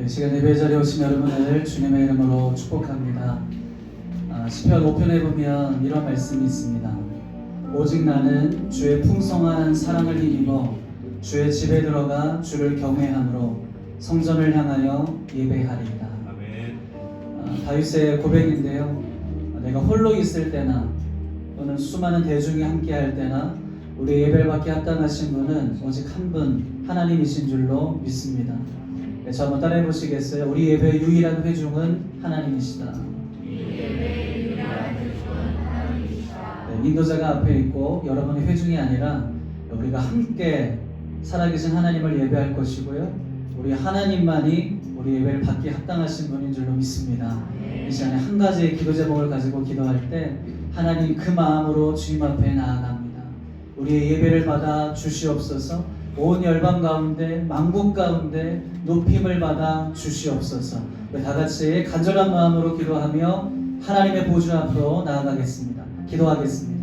이 시간 예배 자리에 오신 여러분을 주님의 이름으로 축복합니다. 시편 5편에 보면 이런 말씀이 있습니다. 오직 나는 주의 풍성한 사랑을 힘입어 주의 집에 들어가 주를 경외함으로 성전을 향하여 예배하리이다. 다윗의 고백인데요. 내가 홀로 있을 때나 또는 수많은 대중이 함께할 때나 우리 예배를 받기 합당하신 분은 오직 한 분 하나님이신 줄로 믿습니다. 저 한번 따라해 보시겠어요? 우리 예배의 유일한 회중은 하나님이시다. 인도자가 앞에 있고 여러분의 회중이 아니라 우리가 함께 살아계신 하나님을 예배할 것이고요. 우리 하나님만이 우리 예배를 받기 합당하신 분인 줄로 믿습니다. 이 시간에 한 가지의 기도 제목을 가지고 기도할 때 하나님 그 마음으로 주님 앞에 나아갑니다. 우리의 예배를 받아 주시옵소서. 온 열방 가운데 만국 가운데 높임을 받아 주시옵소서. 우리 다같이 간절한 마음으로 기도하며 하나님의 보좌 앞으로 나아가겠습니다. 기도하겠습니다.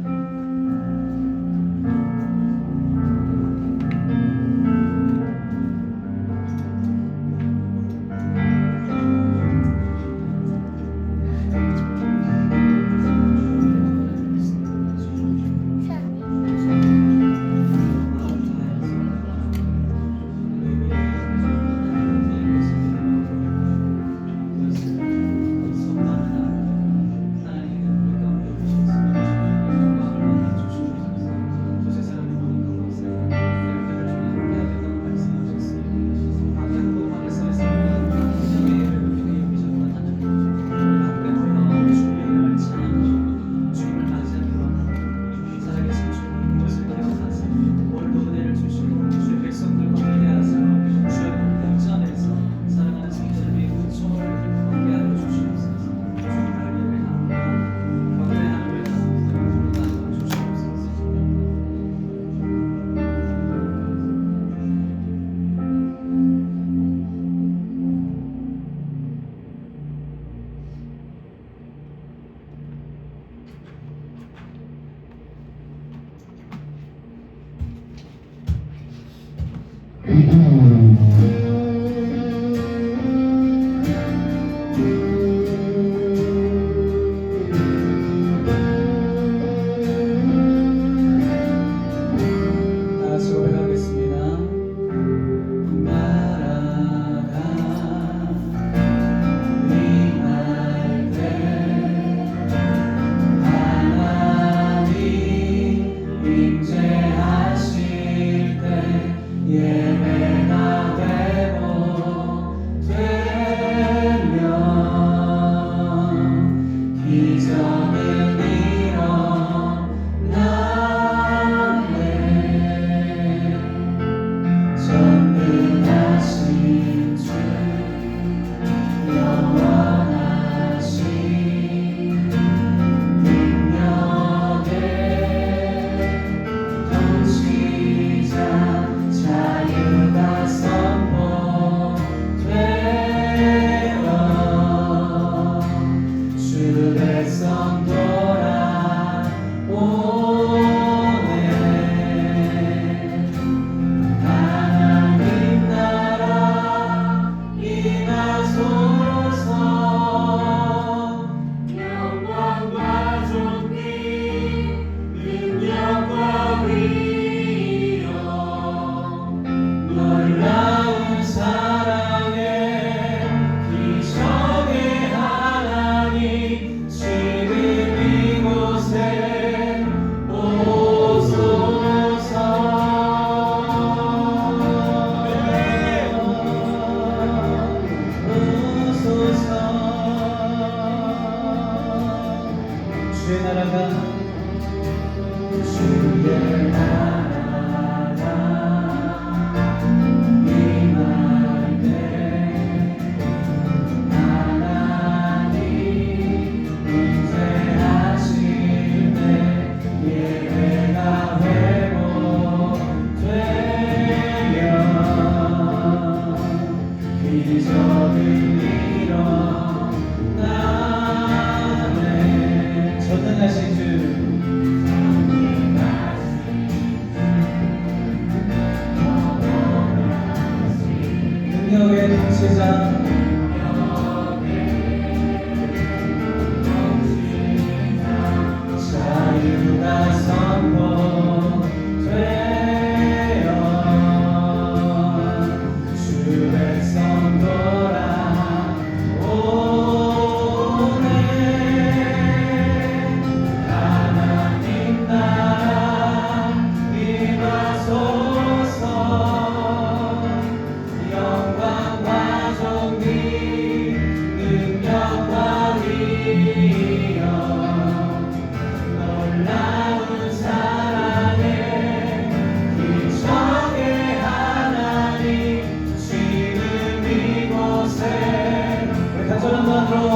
능력의 통치자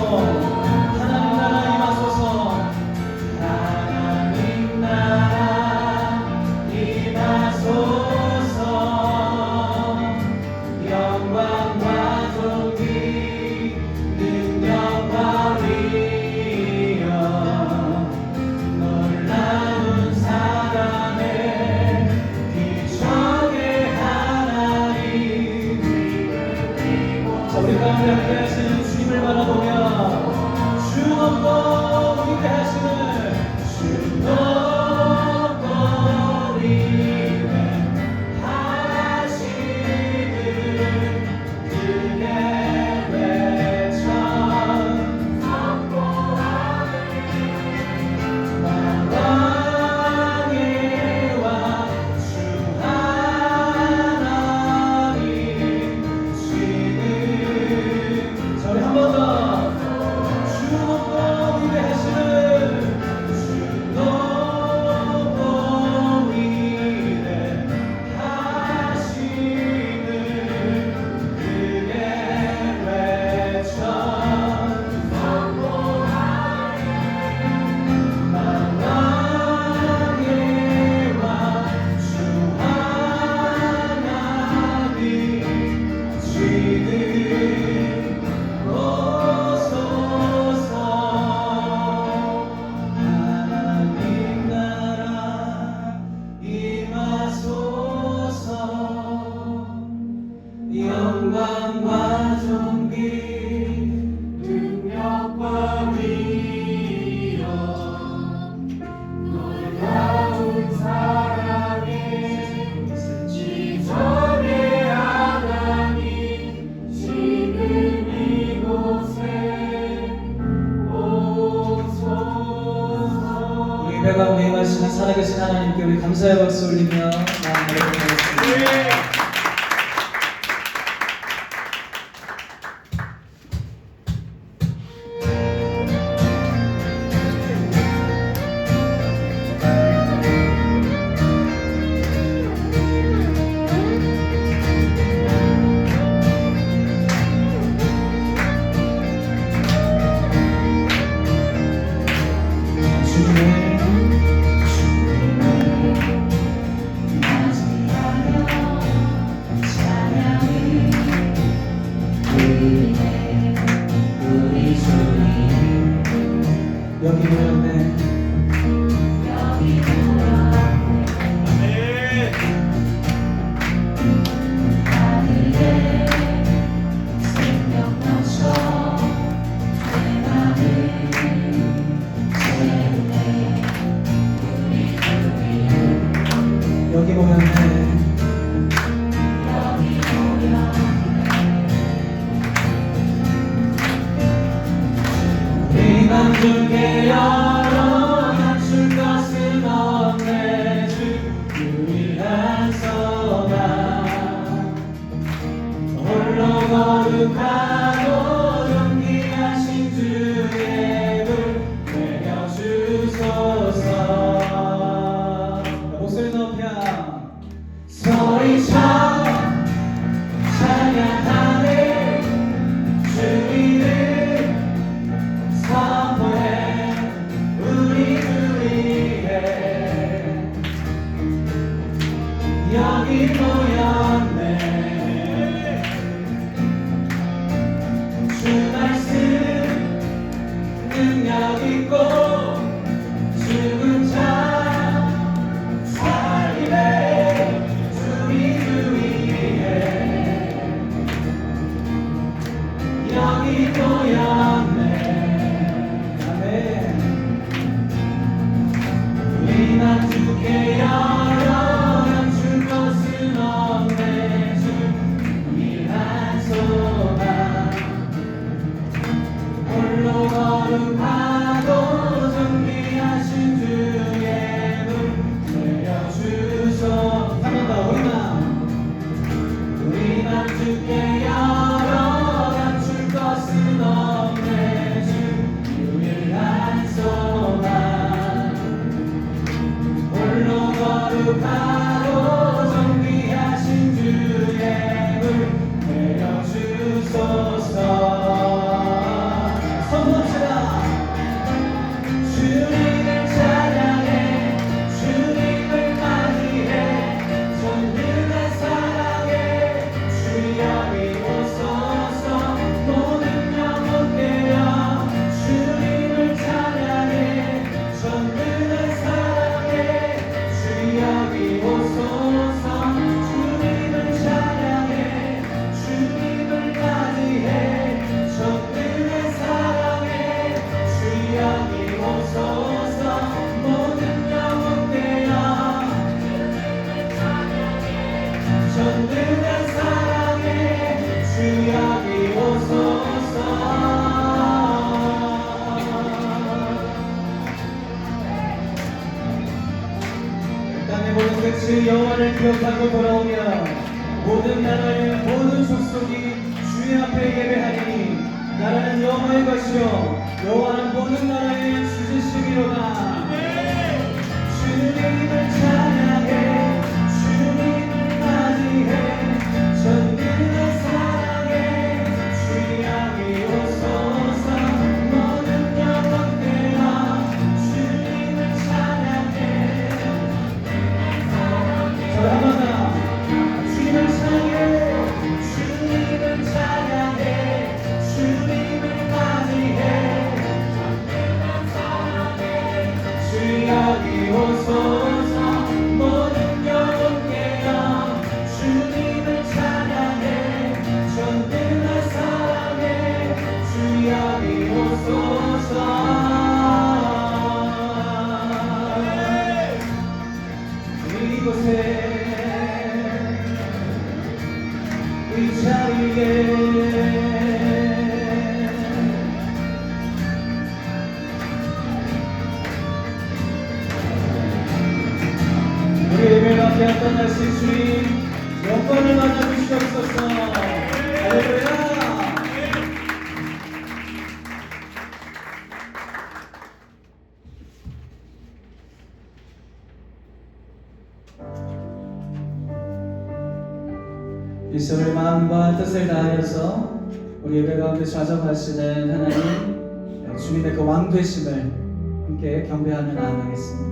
하나님 나라 임하소서. 하나님 나라 임하소서. 영광과 존귀 능력과 위엄 놀라운 사랑의 기적의 하나님. 자, 우리 가운데 함께 하시는 주님을 바라보며 주 높고 위대 하시는 주 높고 위대 하시는 그의 외쳐 왕의 왕 주 하나님 지금. 자, 우리 한 번 더. 주 높고 위대하시는 주 높고 위대하시는 그의 외쳐 만왕의 왕 주 하나님 지금 오소서. 하나님 나라 임하소서. 영광과 존귀 능력과 위엄 놀라운 사랑의 지적의 하나님 지금 이곳에 오소서. 우리 예배 가운데 임하시는 살아계신 하나님께 우리 감사의 박수 올리며 마음으로 고백하겠습니다. 여기 모였네. 하늘에 생명 넘쳐 내 맘을 채우네. 우리 주님 여기 모였네. 우리만 주께 열어 감출 것은 없네. 주 유일한 소망 홀로 거룩하고 존귀하신 주의 분 내려주소서. 목소리 높여 소리쳐 찬양하네. 주 이름 선포해 우리 주 위에 여기 모였네. 주 말씀 능력 있고 죽은 자 살리네. 주의 주 위에 여기 모였네. 우리만 주께 열어 감출 것은 없네. 주 유일한 소망 홀로 거룩하고 존귀하신 주의 분 내려주소. 한 번 더. 우리만 주께 열어 감출 것은 없네. 주 유일한 소망 홀로 거룩하고 존귀하신 주의 분 내려주소서. 선포해 기억하고 돌아오면 모든 나라의 모든 족속이 주의 앞에 예배하리니 나라는 여호와의 것이요 여호와는 모든 나라의 주지심이로다. 주님을 찬양해 주님을 맞이해 전능한 사랑에 주양이 오소서 모든 영혼들아 주님을 찬양해. 저 한번 더 주님을 찬양해 주님을 찬양해 주님을 맞이해 주양이 오소서 모든 영혼들아 주님을 찬양해 전능한 사랑에 주양이 오소서. 이곳에 이 자리에 우리 예배를 함께 했던 날씨 주님 영광을 받아 주시옵소서. 할렐루야. 이 시간을 마음과 뜻을 다하여서 우리 예배 가운데 좌정하시는 하나님 주님의 그 왕되심을 함께 경배하며 나아가겠습니다.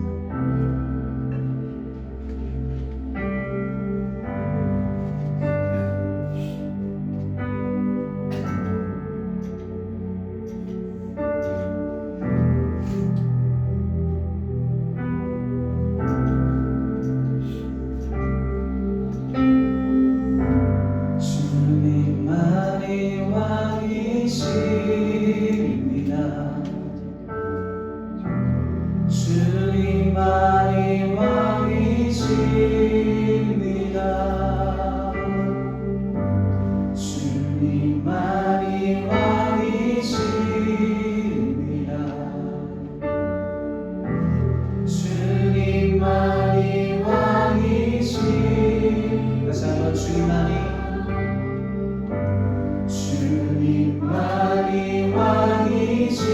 주님만이 왕이십니다. 주님만이 왕이십니다. 주님만이 왕이십니다. 다시 한번 주님만이 왕이십니다.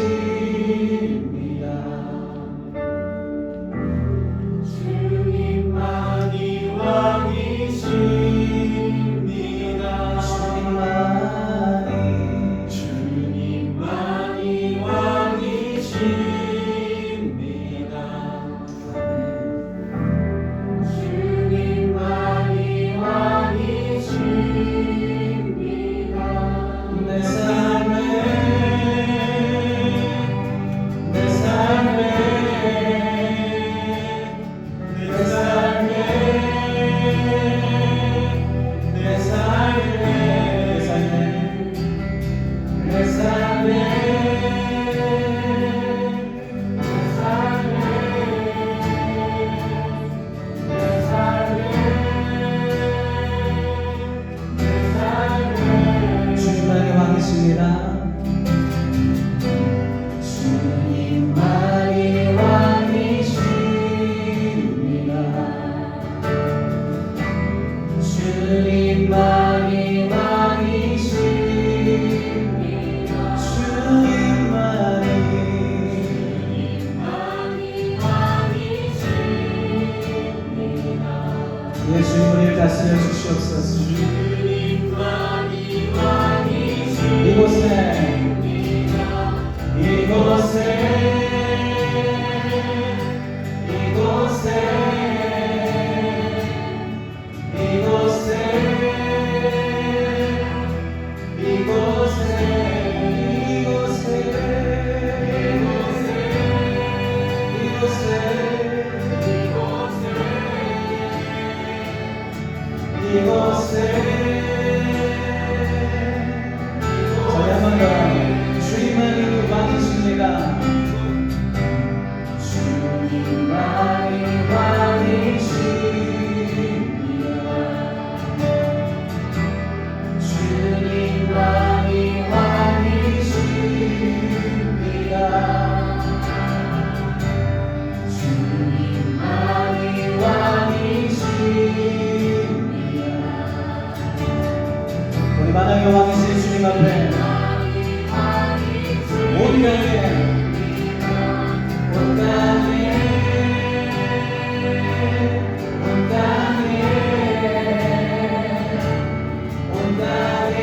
왕의 왕이신 주님 앞에 온 땅에 온 땅에 온 땅에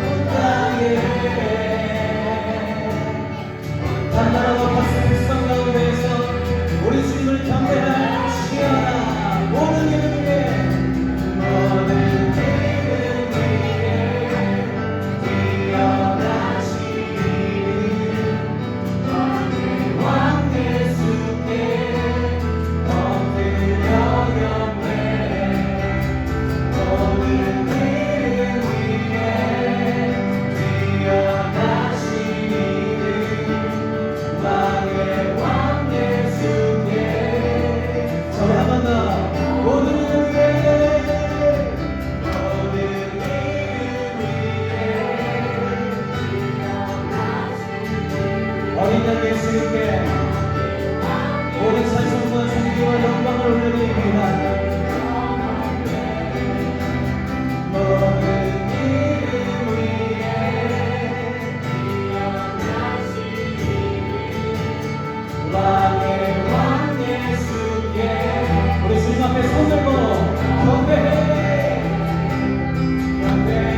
온 땅에 단단하고 박수 백성 가운데에서 우리 주님을 경배할 시어라. 모든 이름 위에 모든 이름 위에 뛰어나신 왕 예수께 엎드려 경배해. 모든 이름 위에 뛰어나신 왕의 왕 예수께. 저희 한 번 더. 모든 이름 위에 모든 이름 위에 어린 양 예수님께 모든 찬송과 존귀와 영광을 올려드립니다. 모든 이름 위에 왕의 왕 예수께 우리 주님 앞에 손 들고 경배해 경배해.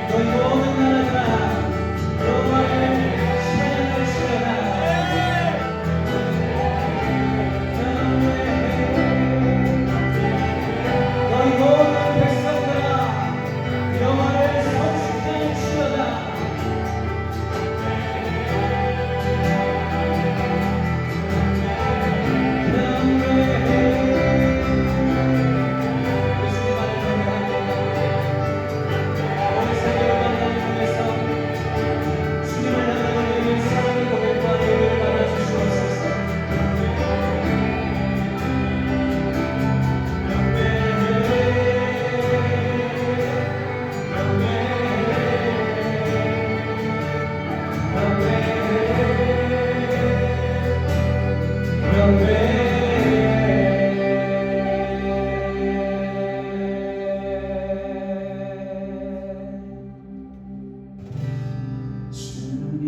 너희 모든 나라들아 여호와의 찬양을 치러라. 너희 모든 백성들아 여호와의 성식장을 치러라.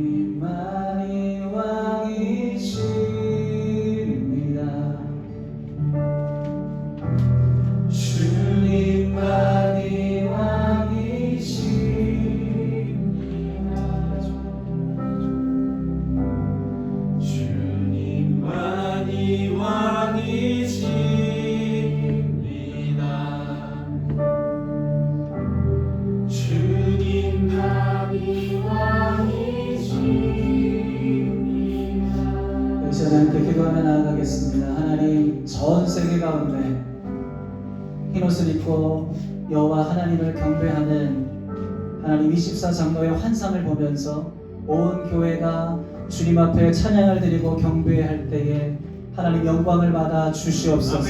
주님만이 왕이십니다. 주님만이 왕이십니다. 주님만이 왕이십니다. 주님만이 왕이십니다. 시간에 함께 기도하며 나아가겠습니다. 하나님, 전 세계 가운데 흰옷을 입고 여호와 하나님을 경배하는 하나님 24장로의 환상을 보면서 온 교회가 주님 앞에 찬양을 드리고 경배할 때에 하나님 영광을 받아 주시옵소서.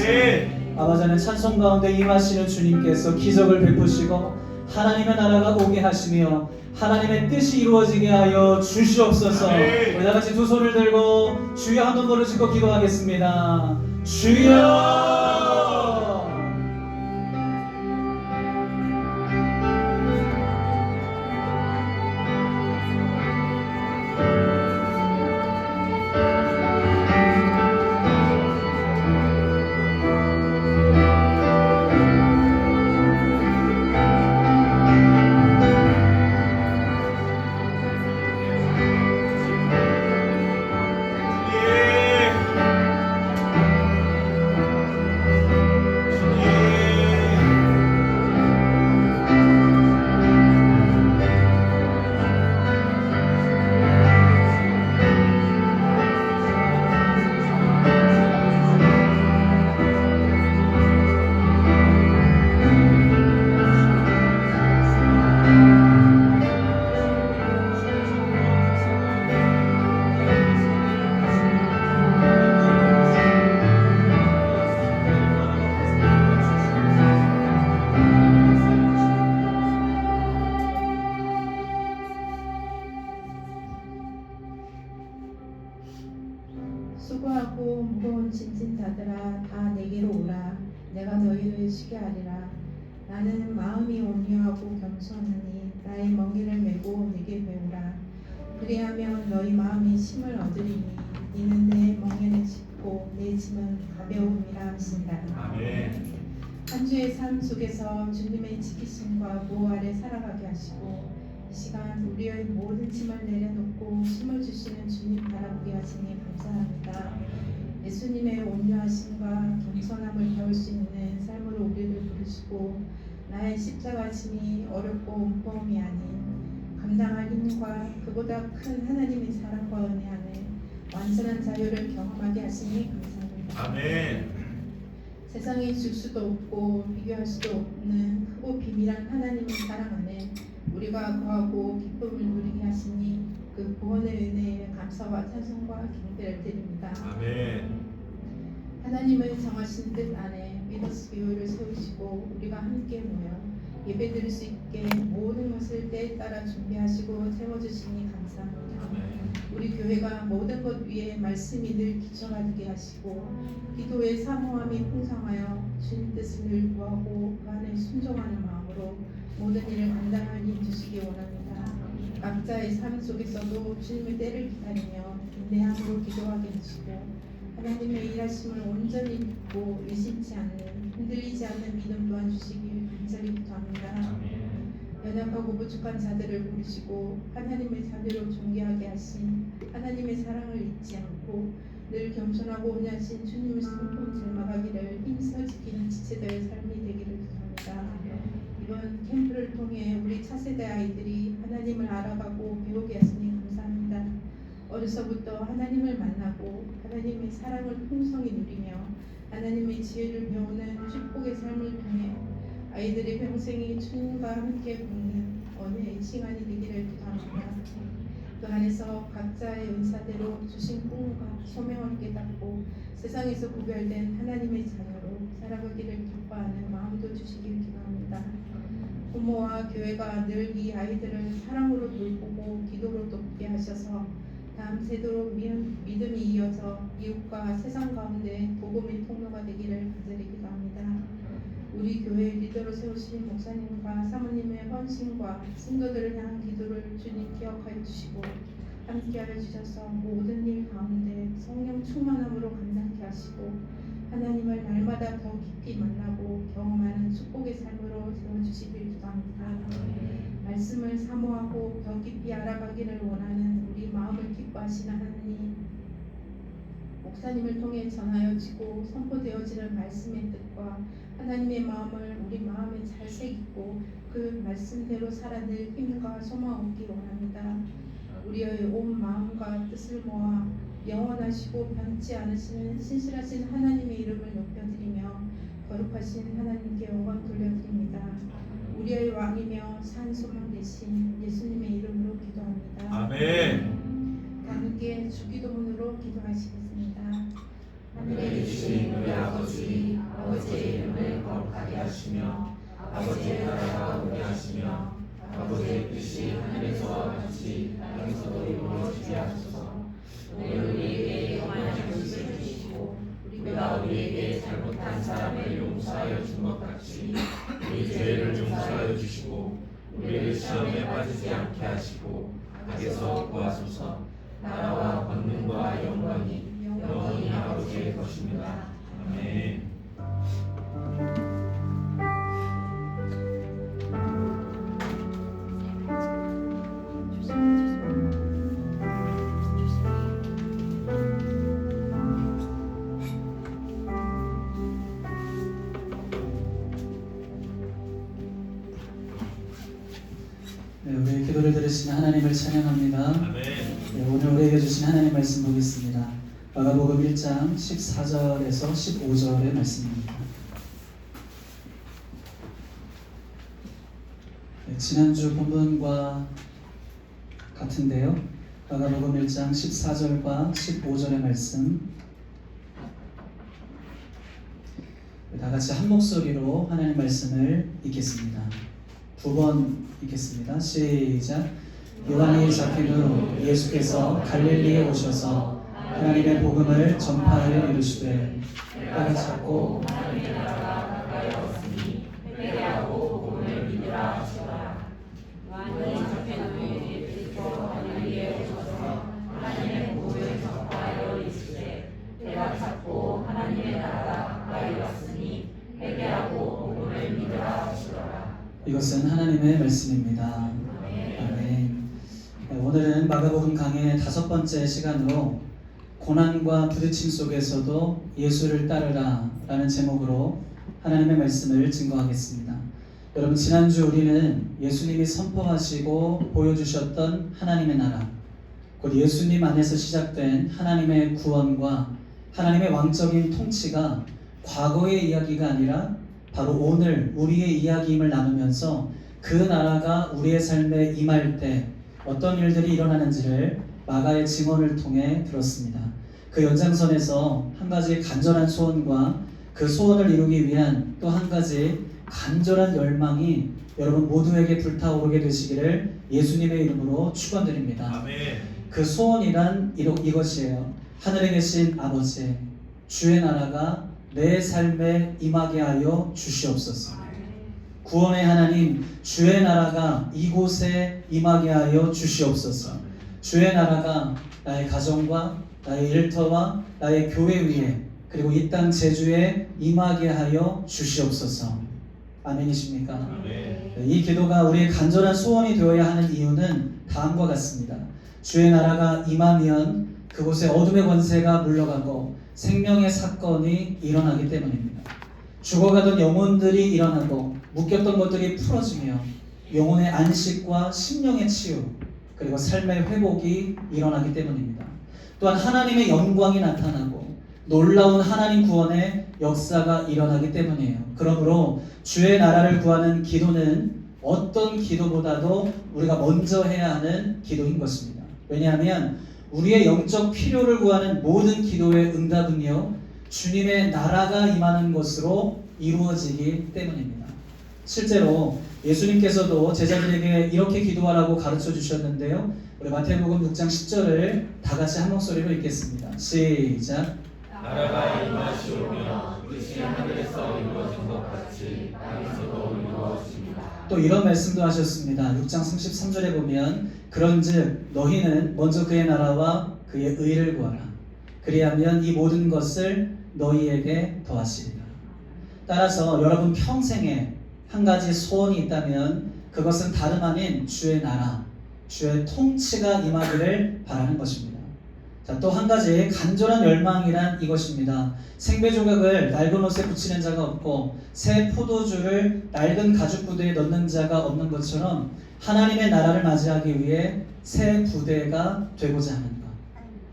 아버지, 하나님 찬송 가운데 임하시는 주님께서 기적을 베푸시고 하나님의 나라가 오게 하시며 하나님의 뜻이 이루어지게 하여 주시옵소서. 우리 다 같이 두 손을 들고 주여 한 번 부르짖고 기도하겠습니다. 주여. 수고하고 무거운 짐진 자들아 다 내게로 오라. 내가 너희를 쉬게 하리라. 나는 마음이 온유하고 겸손하니 나의 멍에를 메고 내게 배우라. 그리하면 너희 마음이 힘을 얻으리니 이는 내 멍에는 쉽고 내 짐은 가벼움이라 하신다. 아멘. 한 주의 삶 속에서 주님의 지키심과 보호 아래 살아가게 하시고 이 시간 우리의 모든 짐을 내려놓고 힘을 주시는 주님 바라보게 하시니 감사합니다. 예수님의 온유하심과 겸손함을 배울 수 있는 삶으로 우리를 부르시고 나의 십자가 짐이 어렵고 무거움이 아닌 감당할 힘과 그보다 큰 하나님의 사랑과 은혜 안에 완전한 자유를 경험하게 하시니 감사합니다. 아멘. 세상에 줄 수도 없고 비교할 수도 없는 크고 비밀한 하나님의 사랑 안에 우리가 거하고 기쁨을 누리게 하시니 그 구원의 은혜에 감사와 찬송과 경배를 드립니다. 아멘. 하나님의 정하신 뜻 안에 미더스 교회를 세우시고 우리가 함께 모여 예배드릴 수 있게 모든 것을 때에 따라 준비하시고 세워주시니 감사합니다. 아멘. 우리 교회가 모든 것 위에 말씀이 늘 기초가 되게 하시고 기도의 사모함이 풍성하여 주님 뜻을 늘 구하고 그 안에 순종하는 마음으로 모든 일을 감당할 힘 주시기 원합니다. 각자의 삶 속에서도 주님의 때를 기다리며 인내함으로 기도하게 해주시고 하나님의 일하심을 온전히 믿고 의심치 않는 흔들리지 않는 믿음 또한 주시길 간절히 기도합니다. 아멘. 연약하고 부족한 자들을 부르시고 하나님의 자비로 존귀하게 하신 하나님의 사랑을 잊지 않고 늘 겸손하고 온유하신 주님을 성품 닮아가기를 힘써 지키는 지체자의 삶이 되기를 기도합니다. 이번 캠프를 통해 우리 차세대 아이들이 하나님을 알아가고 배우게 하시니 감사합니다. 어려서부터 하나님을 만나고 하나님의 사랑을 풍성히 누리며 하나님의 지혜를 배우는 축복의 삶을 통해 아이들의 평생이 주님과 함께 걷는 언혜의 시간이 되기를 기도합니다. 그 안에서 각자의 은사대로 주신 꿈과 소명을 깨닫고 세상에서 구별된 하나님의 자녀로 살아가기를 기뻐하는 마음도 주시길 기도합니다. 부모와 교회가 늘 이 아이들을 사랑으로 돌보고 기도로 돕게 하셔서 다음 세대로 믿음이 이어져 이웃과 세상 가운데 복음의 통로가 되기를 간절히 기도합니다. 우리 교회 리더로 세우신 목사님과 사모님의 헌신과 성도들을 향한 기도를 주님 기억하여 주시고 함께하여 주셔서 모든 일 가운데 성령 충만함으로 감당케 하시고 하나님을 날마다 더 깊이 만나고 경험하는 축복의 삶으로 세워주시길 기도합니다. 말씀을 사모하고 더 깊이 알아가기를 원하는 우리 마음을 기뻐하시는 하나님, 목사님을 통해 전하여지고 선포되어지는 말씀의 뜻과 하나님의 마음을 우리 마음에 잘 새기고 그 말씀대로 살아낼 힘과 소망 얻기 원합니다. 우리의 온 마음과 뜻을 모아 영원하시고 변치 않으시는 신실하신 하나님의 이름을 높여드리며 거룩하신 하나님께 영광 돌려드립니다. 우리의 왕이며 산 소망 되신 예수님의 이름으로 기도합니다. 아멘. 다 함께 주기도문으로 기도하시겠습니다. 하늘에 계신 우리 아버지, 아버지의 이름을 거룩하게 하시며 아버지의 나라가 오게 하시며 아버지의 뜻이 하늘에서와 같이 땅에서도 이루어지게 하소서. 오늘 우리에게 영원한 음식을 주시고 우리가 우리에게 잘못한 사람을 용서하여 준 것 같이 우리 죄를 용서하여 주시고 우리를 시험에 빠지지 않게 하시고 악에서 구하소서. 나라와 권능과 영광이 영원히 아버지의 것입니다. 아멘. 네, 우리의 기도를 들으신 하나님을 찬양합니다. 아멘. 네, 오늘 우리에게 주신 하나님 말씀 보겠습니다. 마가복음 1장 14절에서 15절의 말씀입니다. 네, 지난주 본문과 같은데요. 마가복음 1장 14절과 15절의 말씀 다 같이 한 목소리로 하나님 말씀을 읽겠습니다. 두 번 읽겠습니다. 시작. 요한이 잡힌 후 예수께서 갈릴리에 오셔서 하나님의 복음을 전파하여 이르시되 때가 찼고 하나님의 나라가 가까이 왔으니 회개하고 복음을 믿으라 하시더라. 요한이 잡혀놓은 예수께서 하늘 위에 오셔서 하나님의 복음을 전파하여 이르시되 때가 찼고 하나님의 나라가 가까이 왔으니 회개하고 복음을 믿으라 하시더라. 이것은 하나님의 말씀입니다. 아멘. 오늘은 마가복음 강의 5번째 시간으로 고난과 부딪힘 속에서도 예수를 따르라 라는 제목으로 하나님의 말씀을 증거하겠습니다. 여러분, 지난주 우리는 예수님이 선포하시고 보여주셨던 하나님의 나라, 곧 예수님 안에서 시작된 하나님의 구원과 하나님의 왕적인 통치가 과거의 이야기가 아니라 바로 오늘 우리의 이야기임을 나누면서 그 나라가 우리의 삶에 임할 때 어떤 일들이 일어나는지를 마가의 증언을 통해 들었습니다. 그 연장선에서 한 가지 간절한 소원과 그 소원을 이루기 위한 또 한 가지 간절한 열망이 여러분 모두에게 불타오르게 되시기를 예수님의 이름으로 축원드립니다. 아멘. 그 소원이란 이것이에요. 하늘에 계신 아버지, 주의 나라가 내 삶에 임하게 하여 주시옵소서. 구원의 하나님, 주의 나라가 이곳에 임하게 하여 주시옵소서. 주의 나라가 나의 가정과 나의 일터와 나의 교회 위에 그리고 이 땅 제주에 임하게 하여 주시옵소서. 아멘이십니까? 아멘. 이 기도가 우리의 간절한 소원이 되어야 하는 이유는 다음과 같습니다. 주의 나라가 임하면 그곳에 어둠의 권세가 물러가고 생명의 사건이 일어나기 때문입니다. 죽어가던 영혼들이 일어나고 묶였던 것들이 풀어지며 영혼의 안식과 심령의 치유 그리고 삶의 회복이 일어나기 때문입니다. 또한 하나님의 영광이 나타나고 놀라운 하나님 구원의 역사가 일어나기 때문이에요. 그러므로 주의 나라를 구하는 기도는 어떤 기도보다도 우리가 먼저 해야 하는 기도인 것입니다. 왜냐하면 우리의 영적 필요를 구하는 모든 기도의 응답은요, 주님의 나라가 임하는 것으로 이루어지기 때문입니다. 실제로 예수님께서도 제자들에게 이렇게 기도하라고 가르쳐 주셨는데요. 우리 마태복음 6장 10절을 다 같이 한 목소리로 읽겠습니다. 시작. 나라가 임하시오며 뜻이 하늘에서 이루어진 것 같이 땅에서도 이루어집니다. 또 이런 말씀도 하셨습니다. 6장 33절에 보면 그런즉 너희는 먼저 그의 나라와 그의 의를 구하라. 그리하면 이 모든 것을 너희에게 더하시리라. 따라서 여러분 평생에 한 가지 소원이 있다면 그것은 다름 아닌 주의 나라, 주의 통치가 임하기를 바라는 것입니다. 자, 또 한 가지 간절한 열망이란 이것입니다. 생배 조각을 낡은 옷에 붙이는 자가 없고 새 포도주를 낡은 가죽 부대에 넣는 자가 없는 것처럼 하나님의 나라를 맞이하기 위해 새 부대가 되고자 하는 것.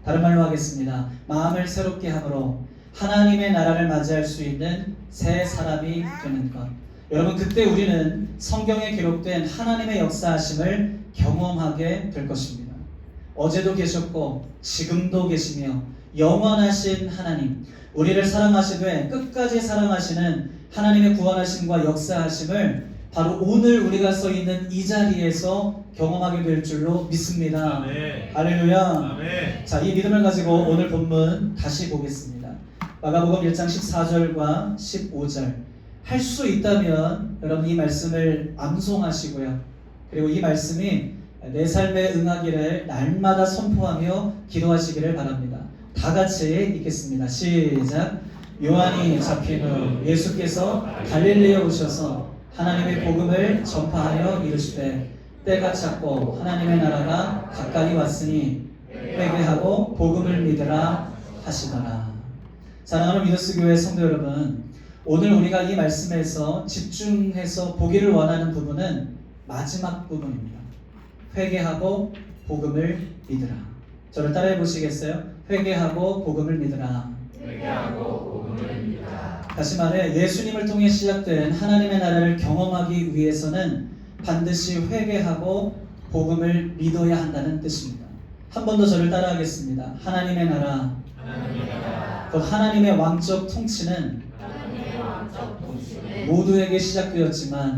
다른 말로 하겠습니다. 마음을 새롭게 함으로 하나님의 나라를 맞이할 수 있는 새 사람이 되는 것. 여러분, 그때 우리는 성경에 기록된 하나님의 역사하심을 경험하게 될 것입니다. 어제도 계셨고 지금도 계시며 영원하신 하나님, 우리를 사랑하시되 끝까지 사랑하시는 하나님의 구원하심과 역사하심을 바로 오늘 우리가 서 있는 이 자리에서 경험하게 될 줄로 믿습니다. 아멘. 할렐루야. 아멘. 자, 이 믿음을 가지고 오늘 본문 다시 보겠습니다. 마가복음 1장 14절과 15절. 할 수 있다면 여러분 이 말씀을 암송하시고요. 그리고 이 말씀이 내 삶에 응하기를 날마다 선포하며 기도하시기를 바랍니다. 다 같이 읽겠습니다. 시작. 요한이 잡힌 후 예수께서 갈릴리에 오셔서 하나님의 복음을 전파하여 이르시되 때가 찼고 하나님의 나라가 가까이 왔으니 회개하고 복음을 믿으라 하시더라. 사랑하는 미더스 교회 성도 여러분, 오늘 우리가 이 말씀에서 집중해서 보기를 원하는 부분은 마지막 부분입니다. 회개하고 복음을 믿으라. 저를 따라해 보시겠어요? 회개하고 복음을 믿으라. 회개하고 복음을 믿으라. 다시 말해 예수님을 통해 시작된 하나님의 나라를 경험하기 위해서는 반드시 회개하고 복음을 믿어야 한다는 뜻입니다. 한 번 더 저를 따라하겠습니다. 하나님의 나라, 곧 하나님의 왕적 통치는 모두에게 시작되었지만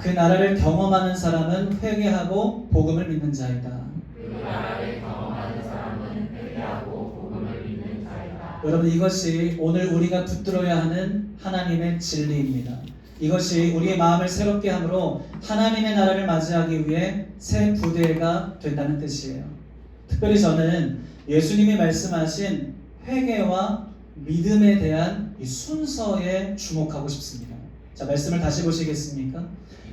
그 나라를 경험하는 사람은 회개하고 복음을 믿는 자이다. 여러분 이것이 오늘 우리가 붙들어야 하는 하나님의 진리입니다. 이것이 우리의 마음을 새롭게 함으로 하나님의 나라를 맞이하기 위해 새 부대가 된다는 뜻이에요. 특별히 저는 예수님이 말씀하신 회개와 믿음에 대한 이 순서에 주목하고 싶습니다. 자, 말씀을 다시 보시겠습니까?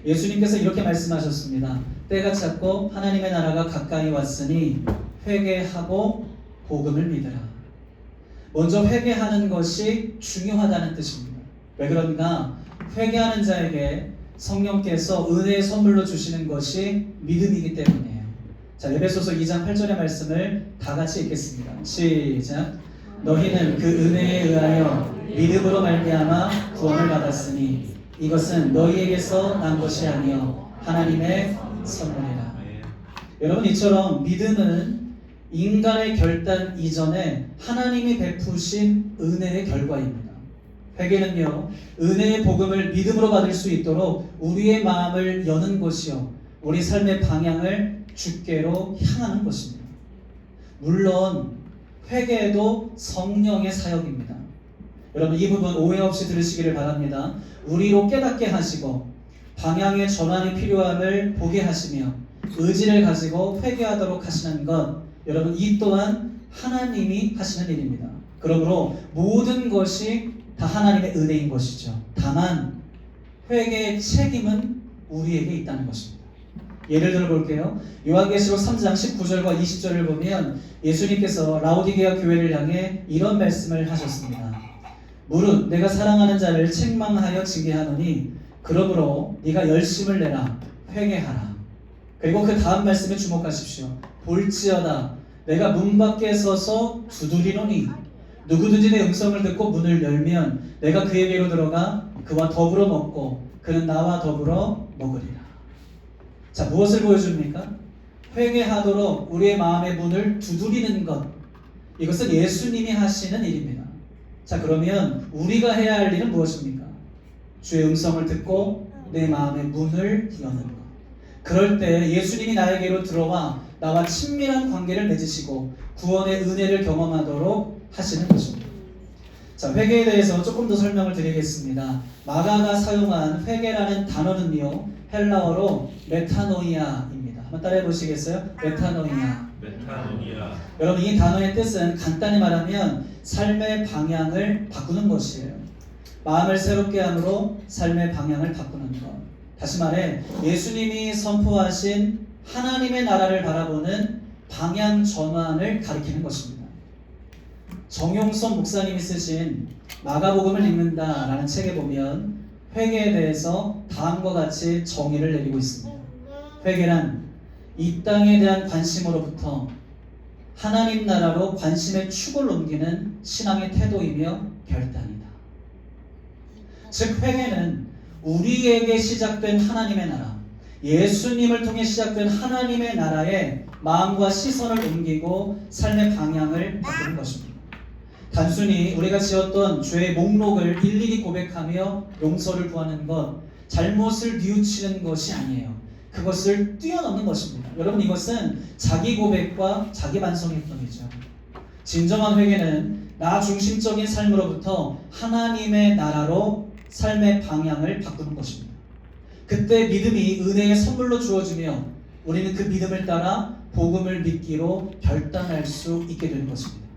예수님께서 이렇게 말씀하셨습니다. 때가 찼고 하나님의 나라가 가까이 왔으니 회개하고 복음을 믿으라. 먼저 회개하는 것이 중요하다는 뜻입니다. 왜 그런가? 회개하는 자에게 성령께서 은혜의 선물로 주시는 것이 믿음이기 때문이에요. 자, 에베소서 2장 8절의 말씀을 다 같이 읽겠습니다. 시작. 너희는 그 은혜에 의하여 믿음으로 말미암아 구원을 받았으니 이것은 너희에게서 난 것이 아니요 하나님의 선물이라. 여러분 이처럼 믿음은 인간의 결단 이전에 하나님이 베푸신 은혜의 결과입니다. 회개는요, 은혜의 복음을 믿음으로 받을 수 있도록 우리의 마음을 여는 것이요, 우리 삶의 방향을 주께로 향하는 것입니다. 물론 회개도 성령의 사역입니다. 여러분 이 부분 오해 없이 들으시기를 바랍니다. 우리로 깨닫게 하시고 방향의 전환이 필요함을 보게 하시며 의지를 가지고 회개하도록 하시는 것, 여러분 이 또한 하나님이 하시는 일입니다. 그러므로 모든 것이 다 하나님의 은혜인 것이죠. 다만 회개의 책임은 우리에게 있다는 것입니다. 예를 들어 볼게요. 요한계시록 3장 19절과 20절을 보면 예수님께서 라오디게아 교회를 향해 이런 말씀을 하셨습니다. 무릇 내가 사랑하는 자를 책망하여 징계하노니 그러므로 네가 열심을 내라 회개하라. 그리고 그 다음 말씀에 주목하십시오. 볼지어다 내가 문 밖에 서서 두드리노니 누구든지 내 음성을 듣고 문을 열면 내가 그에게로 들어가 그와 더불어 먹고 그는 나와 더불어 먹으리라. 자, 무엇을 보여줍니까? 회개하도록 우리의 마음의 문을 두드리는 것, 이것은 예수님이 하시는 일입니다. 자, 그러면 우리가 해야 할 일은 무엇입니까? 주의 음성을 듣고 내 마음의 문을 여는 것. 그럴 때 예수님이 나에게로 들어와 나와 친밀한 관계를 맺으시고 구원의 은혜를 경험하도록 하시는 것입니다. 자, 회개에 대해서 조금 더 설명을 드리겠습니다. 마가가 사용한 회개라는 단어는요, 헬라어로 메타노이아입니다. 한번 따라해 보시겠어요? 메타노이아. 메타노니아. 여러분 이 단어의 뜻은 간단히 말하면 삶의 방향을 바꾸는 것이에요. 마음을 새롭게 함으로 삶의 방향을 바꾸는 것. 다시 말해 예수님이 선포하신 하나님의 나라를 바라보는 방향 전환을 가리키는 것입니다. 정용선 목사님이 쓰신 마가복음을 읽는다라는 책에 보면 회개에 대해서 다음과 같이 정의를 내리고 있습니다. 회개란 이 땅에 대한 관심으로부터 하나님 나라로 관심의 축을 옮기는 신앙의 태도이며 결단이다. 즉 회개는 우리에게 시작된 하나님의 나라, 예수님을 통해 시작된 하나님의 나라에 마음과 시선을 옮기고 삶의 방향을 바꾸는 것입니다. 단순히 우리가 지었던 죄의 목록을 일일이 고백하며 용서를 구하는 것, 잘못을 뉘우치는 것이 아니에요. 그것을 뛰어넘는 것입니다. 여러분 이것은 자기 고백과 자기 반성일 뿐이죠. 진정한 회개는 나 중심적인 삶으로부터 하나님의 나라로 삶의 방향을 바꾸는 것입니다. 그때 믿음이 은혜의 선물로 주어지며 우리는 그 믿음을 따라 복음을 믿기로 결단할 수 있게 되는 것입니다.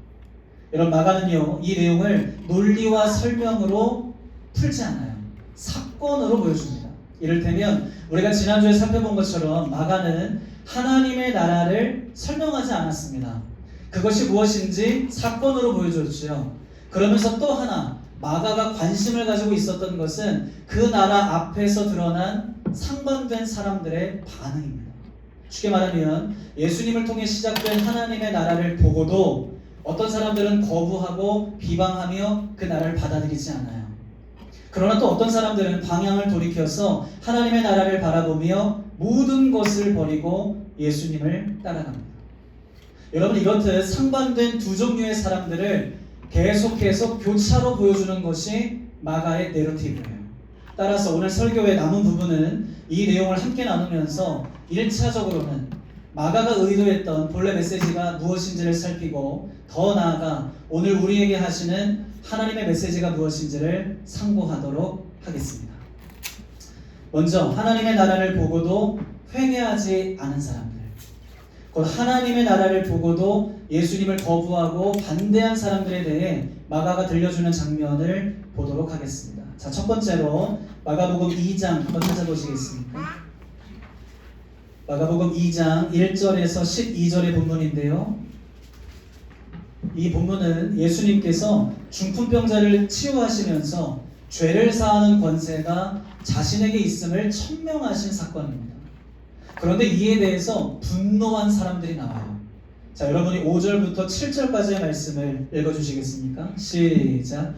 여러분 마가는요 이 내용을 논리와 설명으로 풀지 않아요. 사건으로 보여줍니다. 이를테면 우리가 지난주에 살펴본 것처럼 마가는 하나님의 나라를 설명하지 않았습니다. 그것이 무엇인지 사건으로 보여줬죠. 그러면서 또 하나 마가가 관심을 가지고 있었던 것은 그 나라 앞에서 드러난 상반된 사람들의 반응입니다. 쉽게 말하면 예수님을 통해 시작된 하나님의 나라를 보고도 어떤 사람들은 거부하고 비방하며 그 나라를 받아들이지 않아요. 그러나 또 어떤 사람들은 방향을 돌이켜서 하나님의 나라를 바라보며 모든 것을 버리고 예수님을 따라갑니다. 여러분 이렇듯 상반된 두 종류의 사람들을 계속해서 교차로 보여주는 것이 마가의 내러티브예요. 따라서 오늘 설교의 남은 부분은 이 내용을 함께 나누면서 1차적으로는 마가가 의도했던 본래 메시지가 무엇인지를 살피고 더 나아가 오늘 우리에게 하시는 하나님의 메시지가 무엇인지를 상고하도록 하겠습니다. 먼저 하나님의 나라를 보고도 회개하지 않은 사람들, 곧 하나님의 나라를 보고도 예수님을 거부하고 반대한 사람들에 대해 마가가 들려주는 장면을 보도록 하겠습니다. 자, 첫 번째로 마가복음 2장 한번 찾아보시겠습니까? 마가복음 2장 1절에서 12절의 본문인데요. 이 본문은 예수님께서 중풍병자를 치유하시면서 죄를 사하는 권세가 자신에게 있음을 천명하신 사건입니다. 그런데 이에 대해서 분노한 사람들이 나와요. 자, 여러분이 5절부터 7절까지의 말씀을 읽어주시겠습니까? 시작.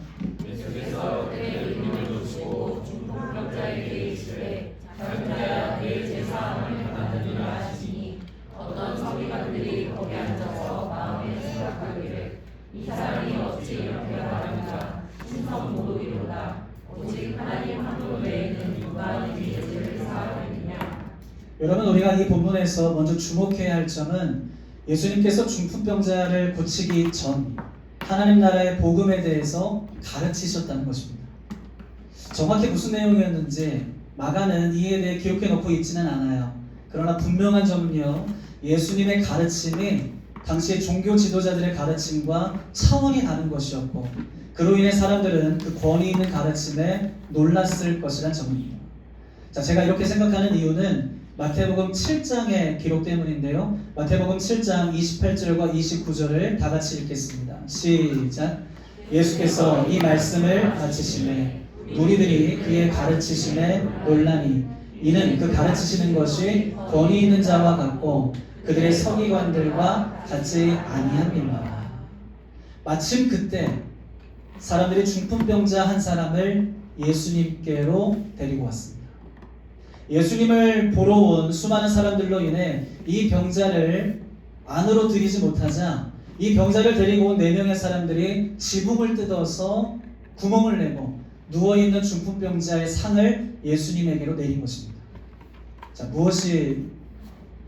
예수께서 그의 의문을 놓치고 중풍병자에게 이르시되 자유자야 내 제사함을 받으리라 하시니 어떤 서기관들이 거기 앉아서 마음에 생각하기를 이 사람이 어찌 이렇게 말하는가 신성 모독이로다 오직 하나님 한 분 외에는 누가 이 죄를 사하느냐. 여러분, 우리가 이 본문에서 먼저 주목해야 할 점은 예수님께서 중풍병자를 고치기 전 하나님 나라의 복음에 대해서 가르치셨다는 것입니다. 정확히 무슨 내용이었는지 마가는 이에 대해 기록해 놓고 있지는 않아요. 그러나 분명한 점은요, 예수님의 가르침이 당시의 종교 지도자들의 가르침과 차원이 다른 것이었고 그로 인해 사람들은 그 권위 있는 가르침에 놀랐을 것이란 점입니다. 자, 제가 이렇게 생각하는 이유는 마태복음 7장의 기록 때문인데요. 마태복음 7장 28절과 29절을 다 같이 읽겠습니다. 시작. 예수께서 이 말씀을 마치시매 무리들이 그의 가르치심에 놀라니 이는 그 가르치시는 것이 권위 있는 자와 같고 그들의 서기관들과 같지 아니함이라. 마침 그때 사람들이 중풍병자 한 사람을 예수님께로 데리고 왔습니다. 예수님을 보러 온 수많은 사람들로 인해 이 병자를 안으로 들이지 못하자 이 병자를 데리고 온 4명의 사람들이 지붕을 뜯어서 구멍을 내고 누워있는 중풍병자의 상을 예수님에게로 내린 것입니다. 자, 무엇이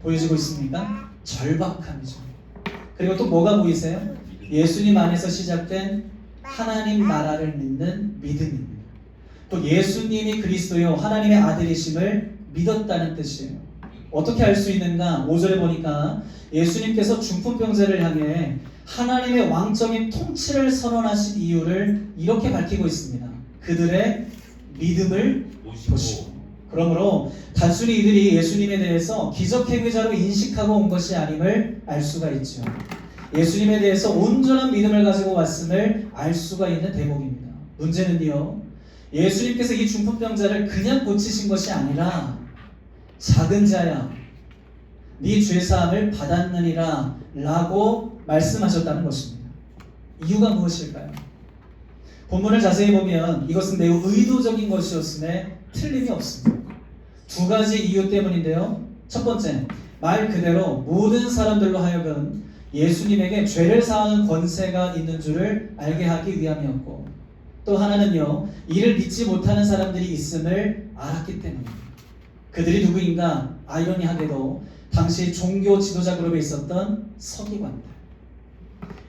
보여지고 있습니까? 절박함이죠. 그리고 또 뭐가 보이세요? 예수님 안에서 시작된 하나님 나라를 믿는 믿음입니다. 또 예수님이 그리스도요 하나님의 아들이심을 믿었다는 뜻이에요. 어떻게 알 수 있는가? 5절에 보니까 예수님께서 중풍병자를 향해 하나님의 왕적인 통치를 선언하신 이유를 이렇게 밝히고 있습니다. 그들의 믿음을 보시고. 그러므로 단순히 이들이 예수님에 대해서 기적행위자로 인식하고 온 것이 아님을 알 수가 있죠. 예수님에 대해서 온전한 믿음을 가지고 왔음을 알 수가 있는 대목입니다. 문제는요, 예수님께서 이 중풍병자를 그냥 고치신 것이 아니라 작은 자야 네 죄사함을 받았느니라 라고 말씀하셨다는 것입니다. 이유가 무엇일까요? 본문을 자세히 보면 이것은 매우 의도적인 것이었음에 틀림이 없습니다. 2가지 이유 때문인데요. 첫 번째, 말 그대로 모든 사람들로 하여금 예수님에게 죄를 사하는 권세가 있는 줄을 알게 하기 위함이었고, 또 하나는요, 이를 믿지 못하는 사람들이 있음을 알았기 때문입니다. 그들이 누구인가? 아이러니하게도 당시 종교 지도자 그룹에 있었던 서기관들.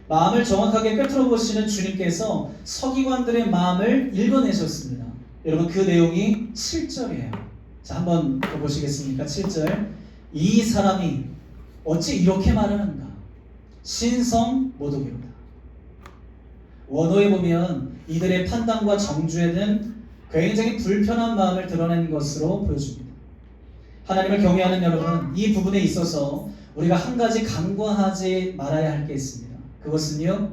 마음을 정확하게 꿰뚫어 보시는 주님께서 서기관들의 마음을 읽어내셨습니다. 여러분, 그 내용이 7절이에요. 자, 한번 더 보시겠습니까? 7절. 이 사람이 어찌 이렇게 말하는가? 신성 모독이로다. 원어에 보면 이들의 판단과 정죄는 굉장히 불편한 마음을 드러낸 것으로 보여줍니다. 하나님을 경외하는 여러분, 이 부분에 있어서 우리가 한 가지 간과하지 말아야 할 게 있습니다. 그것은요,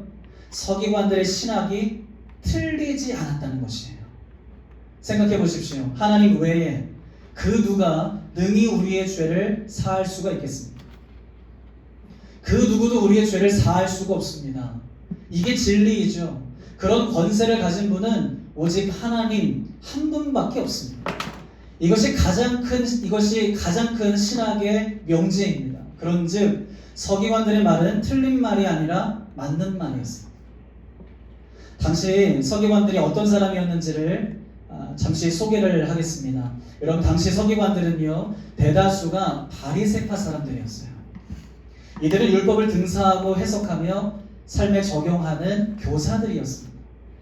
서기관들의 신학이 틀리지 않았다는 것이에요. 생각해 보십시오. 하나님 외에 그 누가 능히 우리의 죄를 사할 수가 있겠습니까? 그 누구도 우리의 죄를 사할 수가 없습니다. 이게 진리이죠. 그런 권세를 가진 분은 오직 하나님 한 분밖에 없습니다. 이것이 가장 큰 신학의 명제입니다. 그런즉 서기관들의 말은 틀린 말이 아니라 맞는 말이었습니다. 당시 서기관들이 어떤 사람이었는지를 잠시 소개를 하겠습니다. 여러분, 당시 서기관들은요, 대다수가 바리새파 사람들이었어요. 이들은 율법을 등사하고 해석하며 삶에 적용하는 교사들이었습니다.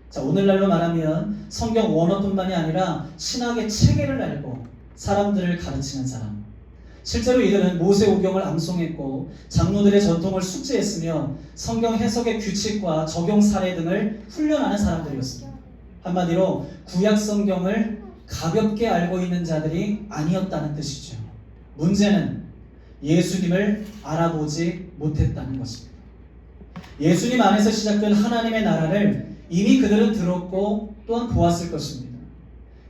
자, 오늘날로 말하면 성경 원어뿐만이 아니라 신학의 체계를 알고 사람들을 가르치는 사람. 실제로 이들은 모세오경을 암송했고 장로들의 전통을 숙지했으며 성경 해석의 규칙과 적용 사례 등을 훈련하는 사람들이었습니다. 한마디로 구약 성경을 가볍게 알고 있는 자들이 아니었다는 뜻이죠. 문제는 예수님을 알아보지 못했다는 것입니다. 예수님 안에서 시작된 하나님의 나라를 이미 그들은 들었고 또한 보았을 것입니다.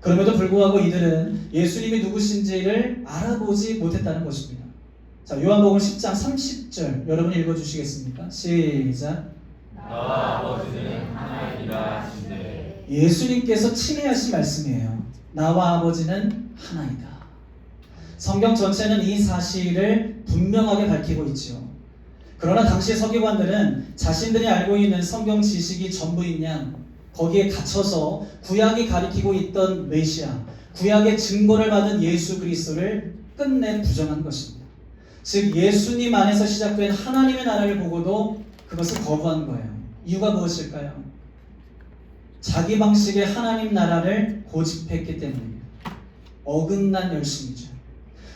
그럼에도 불구하고 이들은 예수님이 누구신지를 알아보지 못했다는 것입니다. 자, 요한복음 10장 30절 여러분 읽어주시겠습니까? 시작. 나와 아버지는 하나이라 하시되. 예수님께서 친히 하신 말씀이에요. 나와 아버지는 하나이다. 성경 전체는 이 사실을 분명하게 밝히고 있죠. 그러나 당시 서기관들은 자신들이 알고 있는 성경 지식이 전부인 양 거기에 갇혀서 구약이 가리키고 있던 메시아, 구약의 증거를 받은 예수 그리스도를 끝내 부정한 것입니다. 즉 예수님 안에서 시작된 하나님의 나라를 보고도 그것을 거부한 거예요. 이유가 무엇일까요? 자기 방식의 하나님 나라를 고집했기 때문입니다. 어긋난 열심이죠.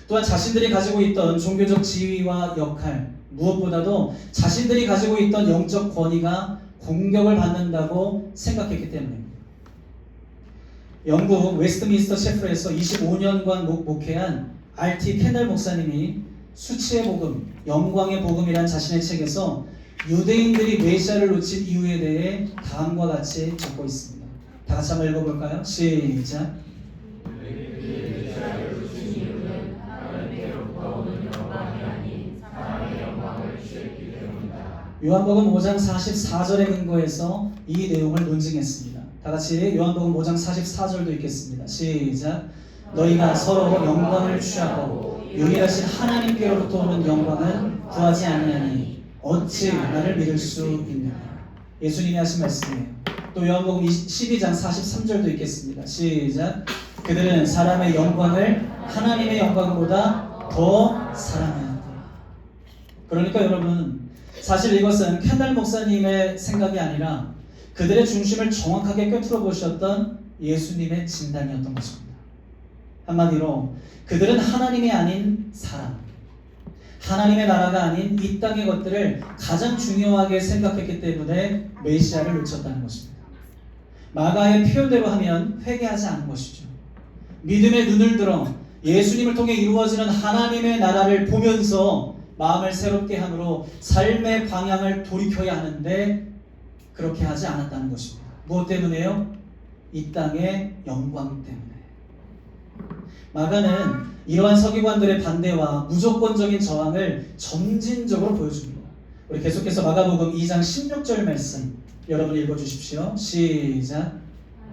또한 자신들이 가지고 있던 종교적 지위와 역할, 무엇보다도 자신들이 가지고 있던 영적 권위가 공격을 받는다고 생각했기 때문입니다. 영국 웨스트민스터 셰프에서 25년간 목회한 R.T. 캔달 목사님이 수치의 복음, 영광의 복음이란 자신의 책에서 유대인들이 메시아를 놓친 이유에 대해 다음과 같이 적고 있습니다. 다 같이 한번 읽어볼까요? 시작. 요한복음 5장 44절에 근거해서 이 내용을 논증했습니다. 다 같이 요한복음 5장 44절도 읽겠습니다. 시작. 너희가 서로 영광을 취하고 유일하신 하나님께로부터 오는 영광은 구하지 아니하니 어찌 나를 믿을 수 있느냐. 예수님이 하신 말씀이에요. 또 요한복음 12장 43절도 읽겠습니다. 시작. 그들은 사람의 영광을 하나님의 영광보다 더 사랑하였다. 그러니까 여러분, 사실 이것은 캔달 목사님의 생각이 아니라 그들의 중심을 정확하게 꿰뚫어 보셨던 예수님의 진단이었던 것입니다. 한마디로 그들은 하나님이 아닌 사람, 하나님의 나라가 아닌 이 땅의 것들을 가장 중요하게 생각했기 때문에 메시아를 놓쳤다는 것입니다. 마가의 표현대로 하면 회개하지 않은 것이죠. 믿음의 눈을 들어 예수님을 통해 이루어지는 하나님의 나라를 보면서 마음을 새롭게 함으로 삶의 방향을 돌이켜야 하는데 그렇게 하지 않았다는 것입니다. 무엇 때문에요? 이 땅의 영광 때문에. 마가는 이러한 서기관들의 반대와 무조건적인 저항을 점진적으로 보여줍니다. 우리 계속해서 마가복음 2장 16절 말씀 여러분 읽어주십시오. 시작.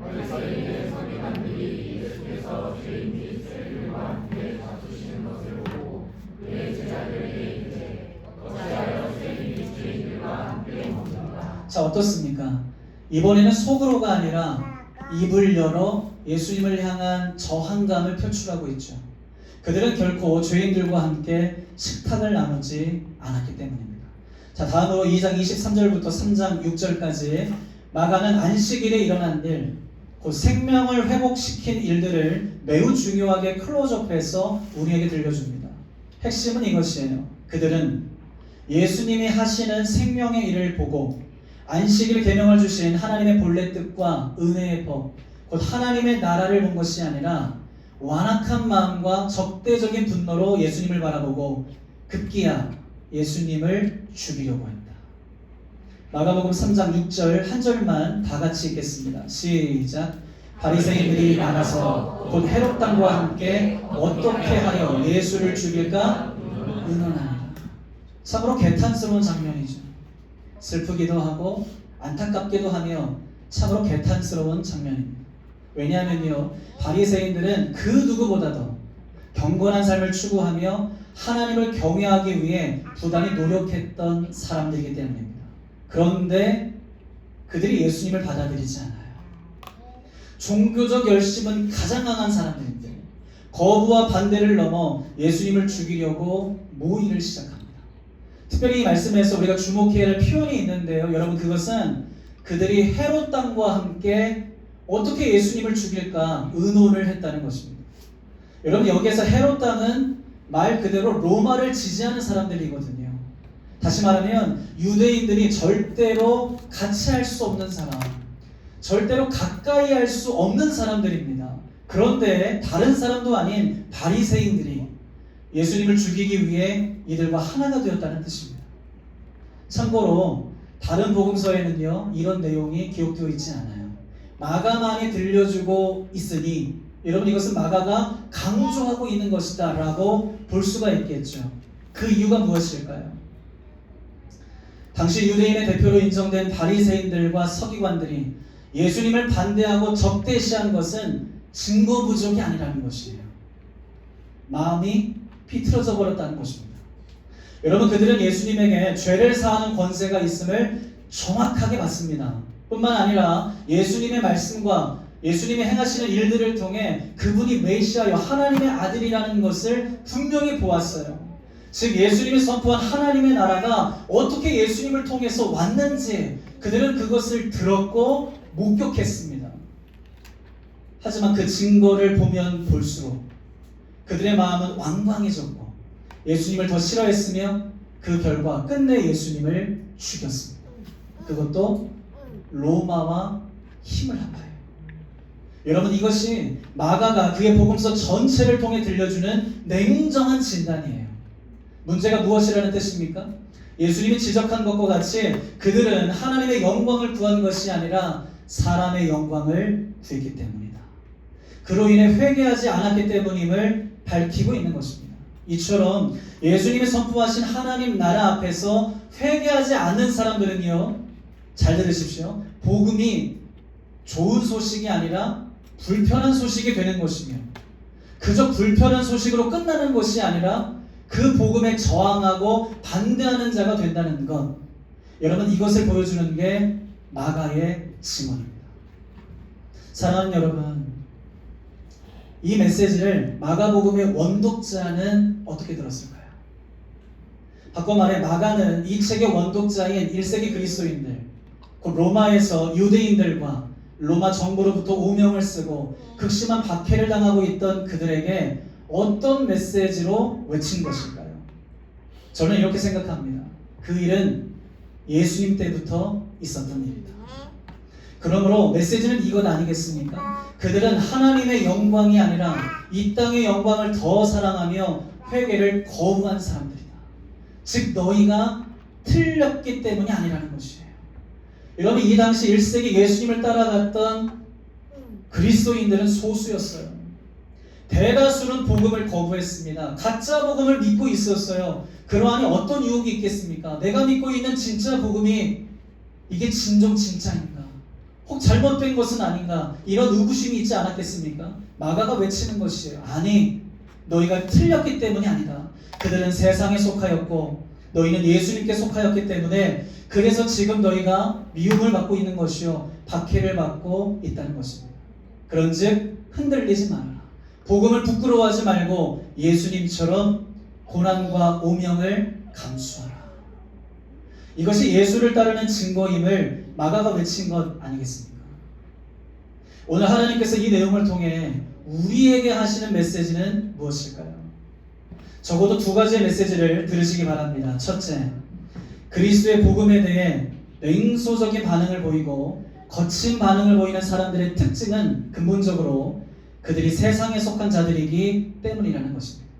바리새인의 서기관들이 예수께서 죄인 및 세리들과 함께 다투시는 것을 보고 그의 제자들에게 이르되 어찌하여 세리 및 죄인들과 함께 먹는가. 자, 어떻습니까? 이번에는 속으로가 아니라 입을 열어 예수님을 향한 저항감을 표출하고 있죠. 그들은 결코 죄인들과 함께 식탁을 나누지 않았기 때문입니다. 자, 다음으로 2장 23절부터 3장 6절까지 마가는 안식일에 일어난 일, 곧 생명을 회복시킨 일들을 매우 중요하게 클로즈업해서 우리에게 들려줍니다. 핵심은 이것이에요. 그들은 예수님이 하시는 생명의 일을 보고 안식일 계명을 주신 하나님의 본래 뜻과 은혜의 법, 곧 하나님의 나라를 본 것이 아니라 완악한 마음과 적대적인 분노로 예수님을 바라보고 급기야 예수님을 죽이려고 했다. 마가복음 3장 6절 한 절만 다 같이 읽겠습니다. 시작. 바리새인들이 많아서 곧 헤롯 당과 함께 어떻게 하여 예수를 죽일까 의논하니라. 참으로 개탄스러운 장면이죠. 슬프기도 하고 안타깝기도 하며 참으로 개탄스러운 장면입니다. 왜냐하면요, 바리새인들은 그 누구보다도 경건한 삶을 추구하며 하나님을 경외하기 위해 부단히 노력했던 사람들이기 때문입니다. 그런데 그들이 예수님을 받아들이지 않아요. 종교적 열심은 가장 강한 사람들인데 거부와 반대를 넘어 예수님을 죽이려고 모의를 시작합니다. 특별히 이 말씀에서 우리가 주목해야 할 표현이 있는데요. 여러분, 그것은 그들이 헤롯 땅과 함께 어떻게 예수님을 죽일까 의논을 했다는 것입니다. 여러분, 여기에서 헤롯 땅은 말 그대로 로마를 지지하는 사람들이거든요. 다시 말하면 유대인들이 절대로 같이 할 수 없는 사람, 절대로 가까이 할 수 없는 사람들입니다. 그런데 다른 사람도 아닌 바리새인들이 예수님을 죽이기 위해 이들과 하나가 되었다는 뜻입니다. 참고로 다른 복음서에는요, 이런 내용이 기록되어 있지 않아요. 마가만이 들려주고 있으니 여러분, 이것은 마가가 강조하고 있는 것이다 라고 볼 수가 있겠죠. 그 이유가 무엇일까요? 당시 유대인의 대표로 인정된 바리새인들과 서기관들이 예수님을 반대하고 적대시한 것은 증거 부족이 아니라는 것이에요. 마음이 비틀어져 버렸다는 것입니다. 여러분, 그들은 예수님에게 죄를 사하는 권세가 있음을 정확하게 봤습니다. 뿐만 아니라 예수님의 말씀과 예수님이 행하시는 일들을 통해 그분이 메시아여 하나님의 아들이라는 것을 분명히 보았어요. 즉 예수님이 선포한 하나님의 나라가 어떻게 예수님을 통해서 왔는지 그들은 그것을 들었고 목격했습니다. 하지만 그 증거를 보면 볼수록 그들의 마음은 완강해졌고 예수님을 더 싫어했으며 그 결과 끝내 예수님을 죽였습니다. 그것도 로마와 힘을 합하여. 여러분, 이것이 마가가 그의 복음서 전체를 통해 들려주는 냉정한 진단이에요. 문제가 무엇이라는 뜻입니까? 예수님이 지적한 것과 같이 그들은 하나님의 영광을 구한 것이 아니라 사람의 영광을 구했기 때문이다. 그로 인해 회개하지 않았기 때문임을 밝히고 있는 것입니다. 이처럼 예수님이 선포하신 하나님 나라 앞에서 회개하지 않는 사람들은요, 잘 들으십시오. 복음이 좋은 소식이 아니라 불편한 소식이 되는 것이며 그저 불편한 소식으로 끝나는 것이 아니라 그 복음에 저항하고 반대하는 자가 된다는 것, 여러분, 이것을 보여주는 게 마가의 증언입니다. 사랑하는 여러분, 이 메시지를 마가복음의 원독자는 어떻게 들었을까요? 바꿔 말해 마가는 이 책의 원독자인 1세기 그리스도인들, 곧 로마에서 유대인들과 로마 정부로부터 오명을 쓰고 극심한 박해를 당하고 있던 그들에게 어떤 메시지로 외친 것일까요? 저는 이렇게 생각합니다. 그 일은 예수님 때부터 있었던 일이다. 그러므로 메시지는 이것 아니겠습니까? 그들은 하나님의 영광이 아니라 이 땅의 영광을 더 사랑하며 회개를 거부한 사람들이다. 즉 너희가 틀렸기 때문이 아니라는 것이에요. 여러분, 이 당시 1세기 예수님을 따라갔던 그리스도인들은 소수였어요. 대다수는 복음을 거부했습니다. 가짜 복음을 믿고 있었어요. 그러하니 어떤 유혹이 있겠습니까? 내가 믿고 있는 진짜 복음이 이게 진정 진짜인가? 혹 잘못된 것은 아닌가? 이런 의구심이 있지 않았겠습니까? 마가가 외치는 것이에요. 아니, 너희가 틀렸기 때문이 아니다. 그들은 세상에 속하였고 너희는 예수님께 속하였기 때문에 그래서 지금 너희가 미움을 받고 있는 것이요 박해를 받고 있다는 것입니다. 그런즉 흔들리지 말아라. 복음을 부끄러워하지 말고 예수님처럼 고난과 오명을 감수하라. 이것이 예수를 따르는 증거임을 마가가 외친 것 아니겠습니까? 오늘 하나님께서 이 내용을 통해 우리에게 하시는 메시지는 무엇일까요? 적어도 두 가지의 메시지를 들으시기 바랍니다. 첫째, 그리스도의 복음에 대해 냉소적인 반응을 보이고 거친 반응을 보이는 사람들의 특징은 근본적으로 그들이 세상에 속한 자들이기 때문이라는 것입니다.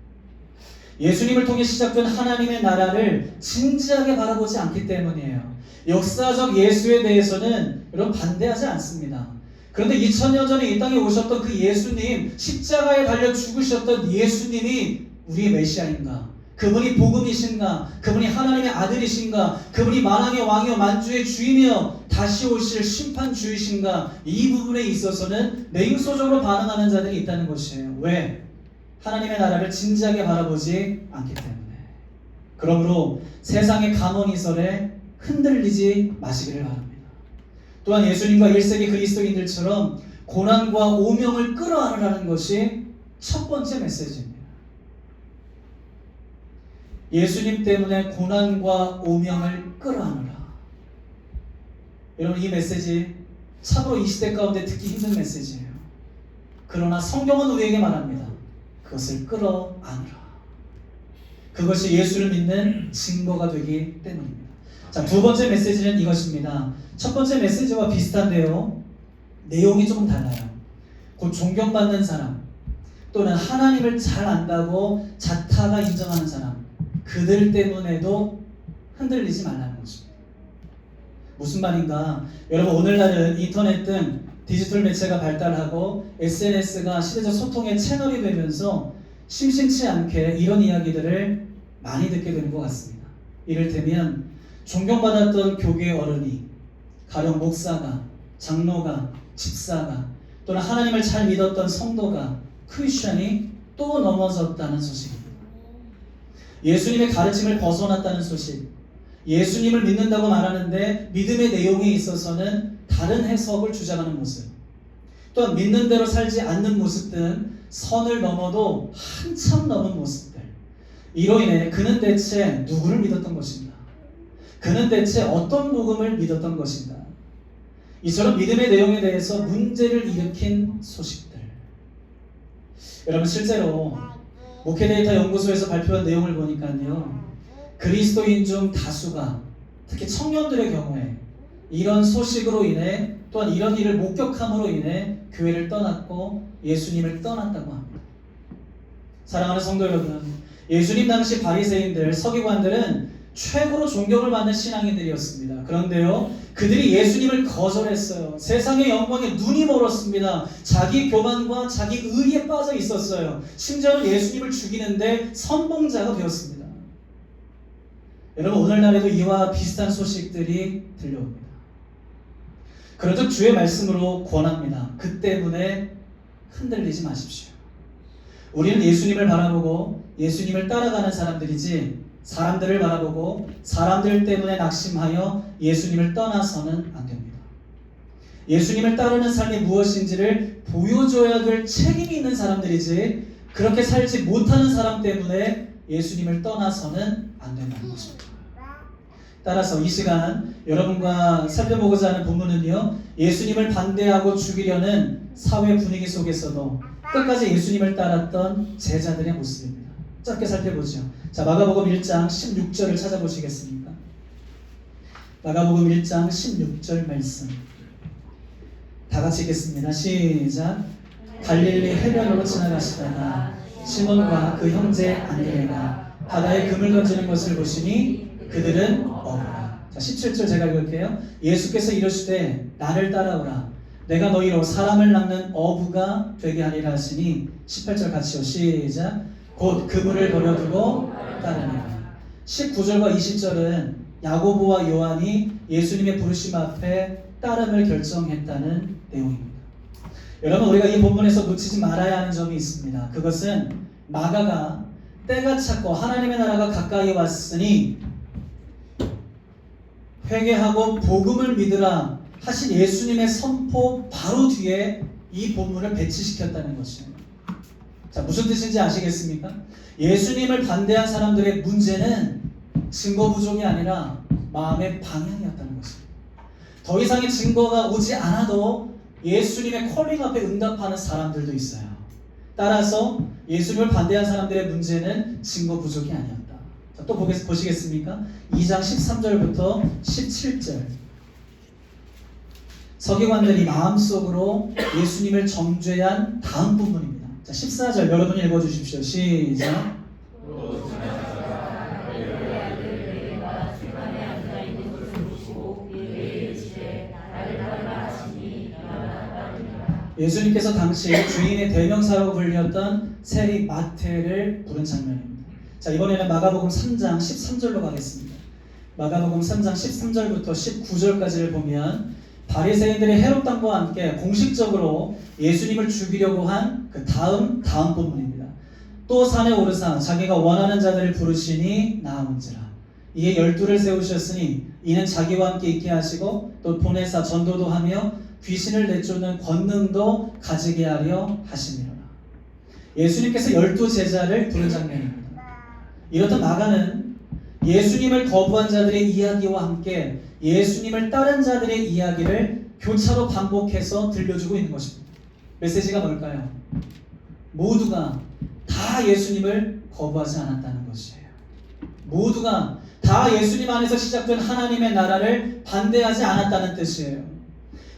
예수님을 통해 시작된 하나님의 나라를 진지하게 바라보지 않기 때문이에요. 역사적 예수에 대해서는 여러분 반대하지 않습니다. 그런데 2000년 전에 이 땅에 오셨던 그 예수님, 십자가에 달려 죽으셨던 예수님이 우리의 메시아인가? 그분이 복음이신가? 그분이 하나님의 아들이신가? 그분이 만왕의 왕이요 만주의 주이며 다시 오실 심판주이신가? 이 부분에 있어서는 냉소적으로 반응하는 자들이 있다는 것이에요. 왜? 하나님의 나라를 진지하게 바라보지 않기 때문에. 그러므로 세상의 감언이설에 흔들리지 마시기를 바랍니다. 또한 예수님과 1세기 그리스도인들처럼 고난과 오명을 끌어안으라는 것이 첫 번째 메시지입니다. 예수님 때문에 고난과 오명을 끌어안으라. 여러분, 이 메시지 참으로 이 시대 가운데 듣기 힘든 메시지예요. 그러나 성경은 우리에게 말합니다. 그것을 끌어안으라. 그것이 예수를 믿는 증거가 되기 때문입니다. 자, 두 번째 메시지는 이것입니다. 첫 번째 메시지와 비슷한데요, 내용이 조금 달라요. 곧 존경받는 사람, 또는 하나님을 잘 안다고 자타가 인정하는 사람, 그들 때문에도 흔들리지 말라는 것입니다. 무슨 말인가? 여러분, 오늘날은 인터넷 등 디지털 매체가 발달하고 SNS가 시대적 소통의 채널이 되면서 심심치 않게 이런 이야기들을 많이 듣게 되는 것 같습니다. 이를테면 존경받았던 교계의 어른이, 가령 목사가, 장로가, 집사가, 또는 하나님을 잘 믿었던 성도가, 크리스천이 또 넘어졌다는 소식입니다. 예수님의 가르침을 벗어났다는 소식, 예수님을 믿는다고 말하는데 믿음의 내용에 있어서는 다른 해석을 주장하는 모습, 또한 믿는 대로 살지 않는 모습 등 선을 넘어도 한참 넘은 모습들, 이로 인해 그는 대체 누구를 믿었던 것인가? 그는 대체 어떤 복음을 믿었던 것인가? 이처럼 믿음의 내용에 대해서 문제를 일으킨 소식들. 여러분, 실제로 목회데이터 연구소에서 발표한 내용을 보니까요, 그리스도인 중 다수가, 특히 청년들의 경우에 이런 소식으로 인해, 또한 이런 일을 목격함으로 인해 교회를 떠났고 예수님을 떠났다고 합니다. 사랑하는 성도 여러분, 예수님 당시 바리새인들, 서기관들은 최고로 존경을 받는 신앙인들이었습니다. 그런데요, 그들이 예수님을 거절했어요. 세상의 영광에 눈이 멀었습니다. 자기 교만과 자기 의에 빠져 있었어요. 심지어는 예수님을 죽이는데 선봉자가 되었습니다. 여러분, 오늘날에도 이와 비슷한 소식들이 들려옵니다. 그런즉 주의 말씀으로 권합니다. 그 때문에 흔들리지 마십시오. 우리는 예수님을 바라보고 예수님을 따라가는 사람들이지, 사람들을 바라보고 사람들 때문에 낙심하여 예수님을 떠나서는 안 됩니다. 예수님을 따르는 삶이 무엇인지를 보여줘야 될 책임이 있는 사람들이지, 그렇게 살지 못하는 사람 때문에 예수님을 떠나서는 안 된다는 것입니다. 따라서 이 시간 여러분과 살펴보고자 하는 본문은요, 예수님을 반대하고 죽이려는 사회 분위기 속에서도 끝까지 예수님을 따랐던 제자들의 모습입니다. 짧게 살펴보죠. 자, 마가복음 1장 16절을 찾아보시겠습니까? 마가복음 1장 16절 말씀 다 같이 읽겠습니다. 시작. 갈릴리 해변으로 지나가시다가 시몬과 그 형제 안드레가 바다에 금을 던지는 것을 보시니 그들은 어부라. 자, 17절 제가 읽을게요. 예수께서 이르시되 나를 따라오라. 내가 너희로 사람을 낚는 어부가 되게 하리라 하시니 18절 같이요. 시작. 곧 그물을 버려두고 따르니라. 19절과 20절은 야고보와 요한이 예수님의 부르심 앞에 따름을 결정했다는 내용입니다. 여러분, 우리가 이 본문에서 놓치지 말아야 하는 점이 있습니다. 그것은 마가가 때가 찼고 하나님의 나라가 가까이 왔으니 회개하고 복음을 믿으라 하신 예수님의 선포 바로 뒤에 이 본문을 배치시켰다는 것이에요. 자, 무슨 뜻인지 아시겠습니까? 예수님을 반대한 사람들의 문제는 증거 부족이 아니라 마음의 방향이었다는 것입니다. 더 이상의 증거가 오지 않아도 예수님의 콜링 앞에 응답하는 사람들도 있어요. 따라서 예수님을 반대한 사람들의 문제는 증거 부족이 아니었다. 자, 또 보시겠습니까? 2장 13절부터 17절. 서기관들이 마음속으로 예수님을 정죄한 다음 부분입니다. 자, 14절 여러분이 읽어주십시오. 시작. 예수님께서 당시 주인의 대명사로 불렸던 세리 마태를 부른 장면입니다. 자, 이번에는 마가복음 3장 13절로 가겠습니다. 마가복음 3장 13절부터 19절까지를 보면 바리새인들의 헤롯 당과 함께 공식적으로 예수님을 죽이려고 한 그 다음 본문입니다. 또 산에 오르사 자기가 원하는 자들을 부르시니 나아온지라. 이에 12를 세우셨으니 이는 자기와 함께 있게 하시고 또 보내사 전도도 하며 귀신을 내쫓는 권능도 가지게 하려 하심이로라. 예수님께서 12 제자를 부른 장면입니다. 이렇듯 마가는 예수님을 거부한 자들의 이야기와 함께 예수님을 따른 자들의 이야기를 교차로 반복해서 들려주고 있는 것입니다. 메시지가 뭘까요? 모두가 다 예수님을 거부하지 않았다는 것이에요. 모두가 다 예수님 안에서 시작된 하나님의 나라를 반대하지 않았다는 뜻이에요.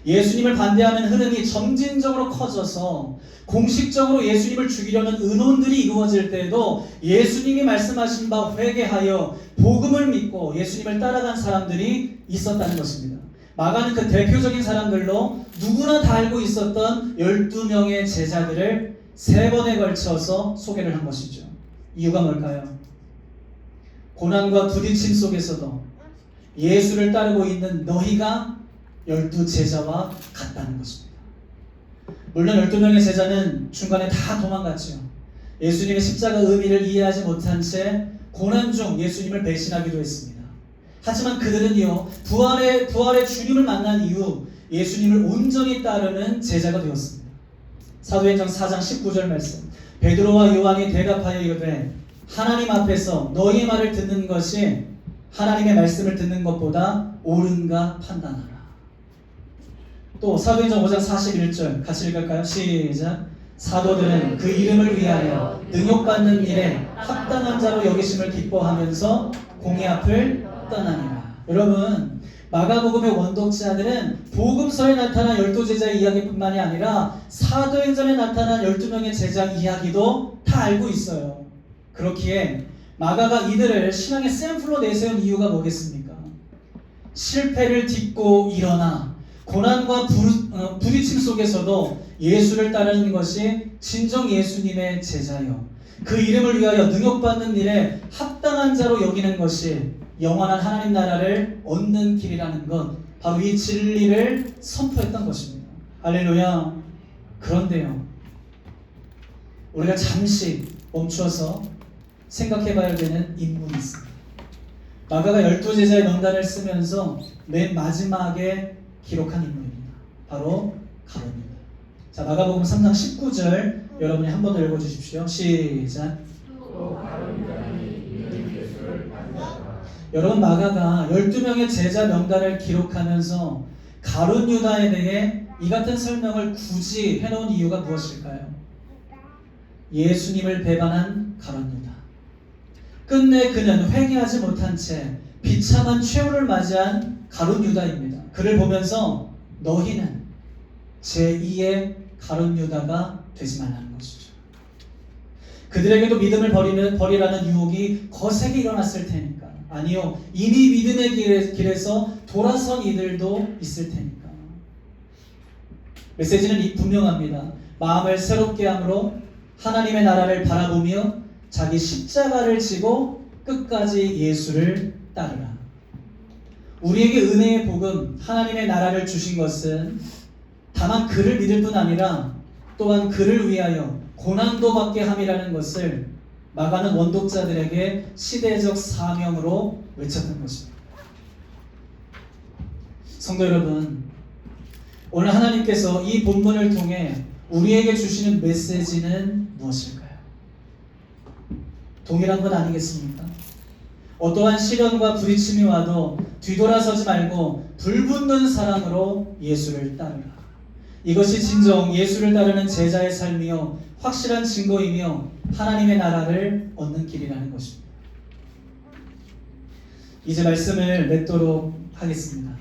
예수님을 반대하는 흐름이 점진적으로 커져서 공식적으로 예수님을 죽이려는 의논들이 이루어질 때에도 예수님이 말씀하신 바 회개하여 복음을 믿고 예수님을 따라간 사람들이 있었다는 것입니다. 마가는 그 대표적인 사람들로 누구나 다 알고 있었던 12명의 제자들을 3번에 걸쳐서 소개를 한 것이죠. 이유가 뭘까요? 고난과 부딪힘 속에서도 예수를 따르고 있는 너희가 12제자와 같다는 것입니다. 물론 12명의 제자는 중간에 다 도망갔죠. 예수님의 십자가 의미를 이해하지 못한 채 고난 중 예수님을 배신하기도 했습니다. 하지만 그들은요, 부활의 주님을 만난 이후 예수님을 온전히 따르는 제자가 되었습니다. 사도행전 4장 19절 말씀, 베드로와 요한이 대답하여 이르되 하나님 앞에서 너희의 말을 듣는 것이 하나님의 말씀을 듣는 것보다 옳은가 판단하라. 또 사도행전 5장 41절 같이 읽을까요? 시작. 사도들은 그 이름을 위하여 능욕받는 일에 합당한 자로 여기심을 기뻐하면서 공의 앞을 떠나니라. 여러분, 마가복음의 원독자들은 복음서에 나타난 12제자의 이야기뿐만이 아니라 사도행전에 나타난 12명의 제자 이야기도 다 알고 있어요. 그렇기에 마가가 이들을 신앙의 샘플로 내세운 이유가 뭐겠습니까? 실패를 딛고 일어나 고난과 부딪힘 속에서도 예수를 따르는 것이 진정 예수님의 제자요, 그 이름을 위하여 능욕받는 일에 합당한 자로 여기는 것이 영원한 하나님 나라를 얻는 길이라는 것, 바로 이 진리를 선포했던 것입니다. 할렐루야. 그런데요, 우리가 잠시 멈추어서 생각해봐야 되는 인물이 있습니다. 마가가 12제자의 명단을 쓰면서 맨 마지막에 기록한 인물입니다. 바로 가룟유다. 자, 마가복음 3장 19절 여러분이 한 번 더 읽어주십시오. 시작. 여러분, 마가가 12명의 제자 명단을 기록하면서 가룟유다에 대해 이 같은 설명을 굳이 해놓은 이유가 무엇일까요? 예수님을 배반한 가룟유다. 끝내 그는 회개하지 못한 채 비참한 최후를 맞이한 가룟유다입니다. 그를 보면서 너희는 제2의 가룟유다가 되지 말라는 것이죠. 그들에게도 믿음을 버리라는 유혹이 거세게 일어났을 테니까. 아니요, 이미 믿음의 길에서 돌아선 이들도 있을 테니까. 메시지는 분명합니다. 마음을 새롭게 함으로 하나님의 나라를 바라보며 자기 십자가를 지고 끝까지 예수를 따르라. 우리에게 은혜의 복음, 하나님의 나라를 주신 것은 다만 그를 믿을 뿐 아니라 또한 그를 위하여 고난도 받게 함이라는 것을 마가는 원독자들에게 시대적 사명으로 외쳤던 것입니다. 성도 여러분, 오늘 하나님께서 이 본문을 통해 우리에게 주시는 메시지는 무엇일까요? 동일한 것 아니겠습니까? 어떠한 시련과 부딪힘이 와도 뒤돌아서지 말고 불붙는 사랑으로 예수를 따르라. 이것이 진정 예수를 따르는 제자의 삶이요, 확실한 증거이며 하나님의 나라를 얻는 길이라는 것입니다. 이제 말씀을 맺도록 하겠습니다.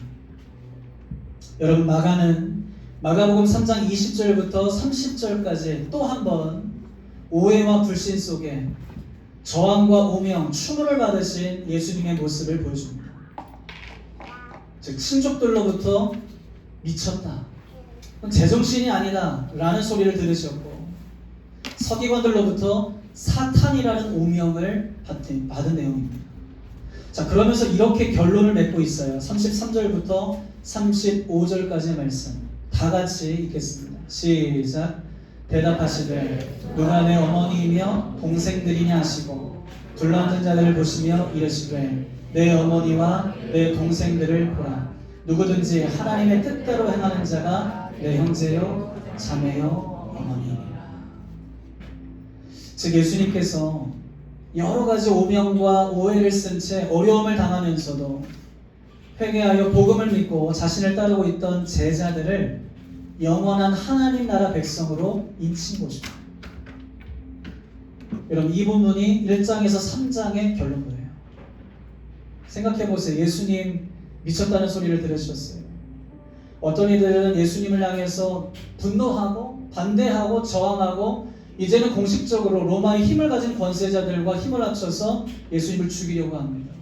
여러분, 마가는 마가복음 3장 20절부터 30절까지 또 한 번 오해와 불신 속에 저항과 오명, 추모를 받으신 예수님의 모습을 보여줍니다. 즉, 친족들로부터 미쳤다, 제정신이 아니다 라는 소리를 들으셨고, 서기관들로부터 사탄이라는 오명을 받은 내용입니다. 자, 그러면서 이렇게 결론을 맺고 있어요. 33절부터 35절까지의 말씀 다 같이 읽겠습니다. 시작. 대답하시되 누가 내 어머니이며 동생들이냐 하시고 둘러앉은 자들을 보시며 이르시되 내 어머니와 내 동생들을 보라. 누구든지 하나님의 뜻대로 행하는 자가 내 형제요 자매요 어머니이니라. 즉, 예수님께서 여러 가지 오명과 오해를 쓴 채 어려움을 당하면서도 회개하여 복음을 믿고 자신을 따르고 있던 제자들을 영원한 하나님 나라 백성으로 인친 곳입니다. 여러분, 이 부분이 1장에서 3장의 결론이에요. 생각해보세요. 예수님 미쳤다는 소리를 들으셨어요. 어떤 이들은 예수님을 향해서 분노하고 반대하고 저항하고 이제는 공식적으로 로마의 힘을 가진 권세자들과 힘을 합쳐서 예수님을 죽이려고 합니다.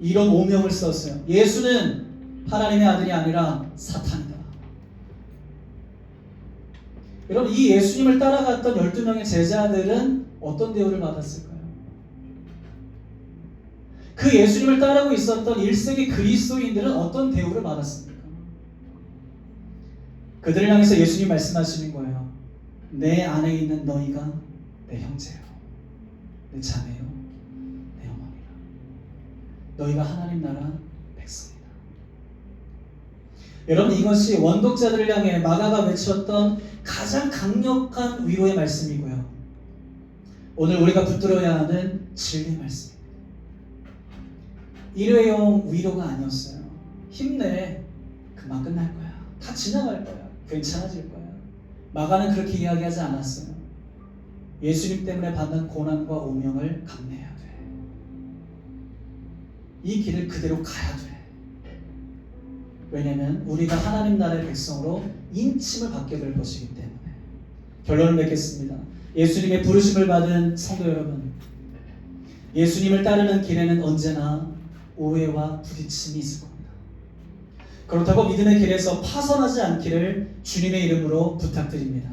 이런 오명을 썼어요. 예수는 하나님의 아들이 아니라 사탄이다. 여러분, 이 예수님을 따라갔던 12명의 제자들은 어떤 대우를 받았을까요? 그 예수님을 따르고 있었던 1세기 그리스도인들은 어떤 대우를 받았습니까? 그들을 향해서 예수님 말씀하시는 거예요. 내 안에 있는 너희가 내 형제요, 내 자매요, 내 어머니라. 너희가 하나님 나라 백성이다. 여러분, 이것이 원독자들을 향해 마가가 외쳤던 가장 강력한 위로의 말씀이고요. 오늘 우리가 붙들어야 하는 진리의 말씀입니다. 일회용 위로가 아니었어요. 힘내, 금방 끝날 거야, 다 지나갈 거야, 괜찮아질 거야. 마가는 그렇게 이야기하지 않았어요. 예수님 때문에 받는 고난과 오명을 감내해야 돼. 이 길을 그대로 가야 돼. 왜냐하면 우리가 하나님 나라의 백성으로 인침을 받게 될 것이기 때문에. 결론을 맺겠습니다. 예수님의 부르심을 받은 성도 여러분, 예수님을 따르는 길에는 언제나 오해와 부딪힘이 있을 겁니다. 그렇다고 믿음의 길에서 파선하지 않기를 주님의 이름으로 부탁드립니다.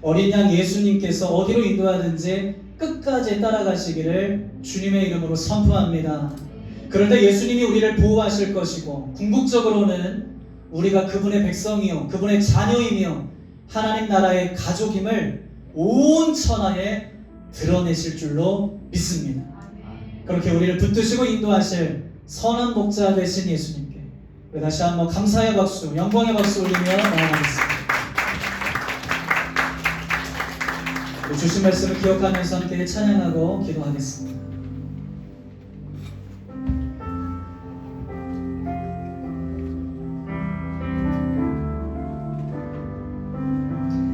어린 양 예수님께서 어디로 인도하든지 끝까지 따라가시기를 주님의 이름으로 선포합니다. 그런데 예수님이 우리를 보호하실 것이고 궁극적으로는 우리가 그분의 백성이요, 그분의 자녀이며 하나님 나라의 가족임을 온 천하에 드러내실 줄로 믿습니다. 그렇게 우리를 붙드시고 인도하실 선한 목자 되신 예수님께 다시 한번 감사의 박수, 영광의 박수 올리며 나아가겠습니다. 주신 말씀을 기억하면서 함께 찬양하고 기도하겠습니다.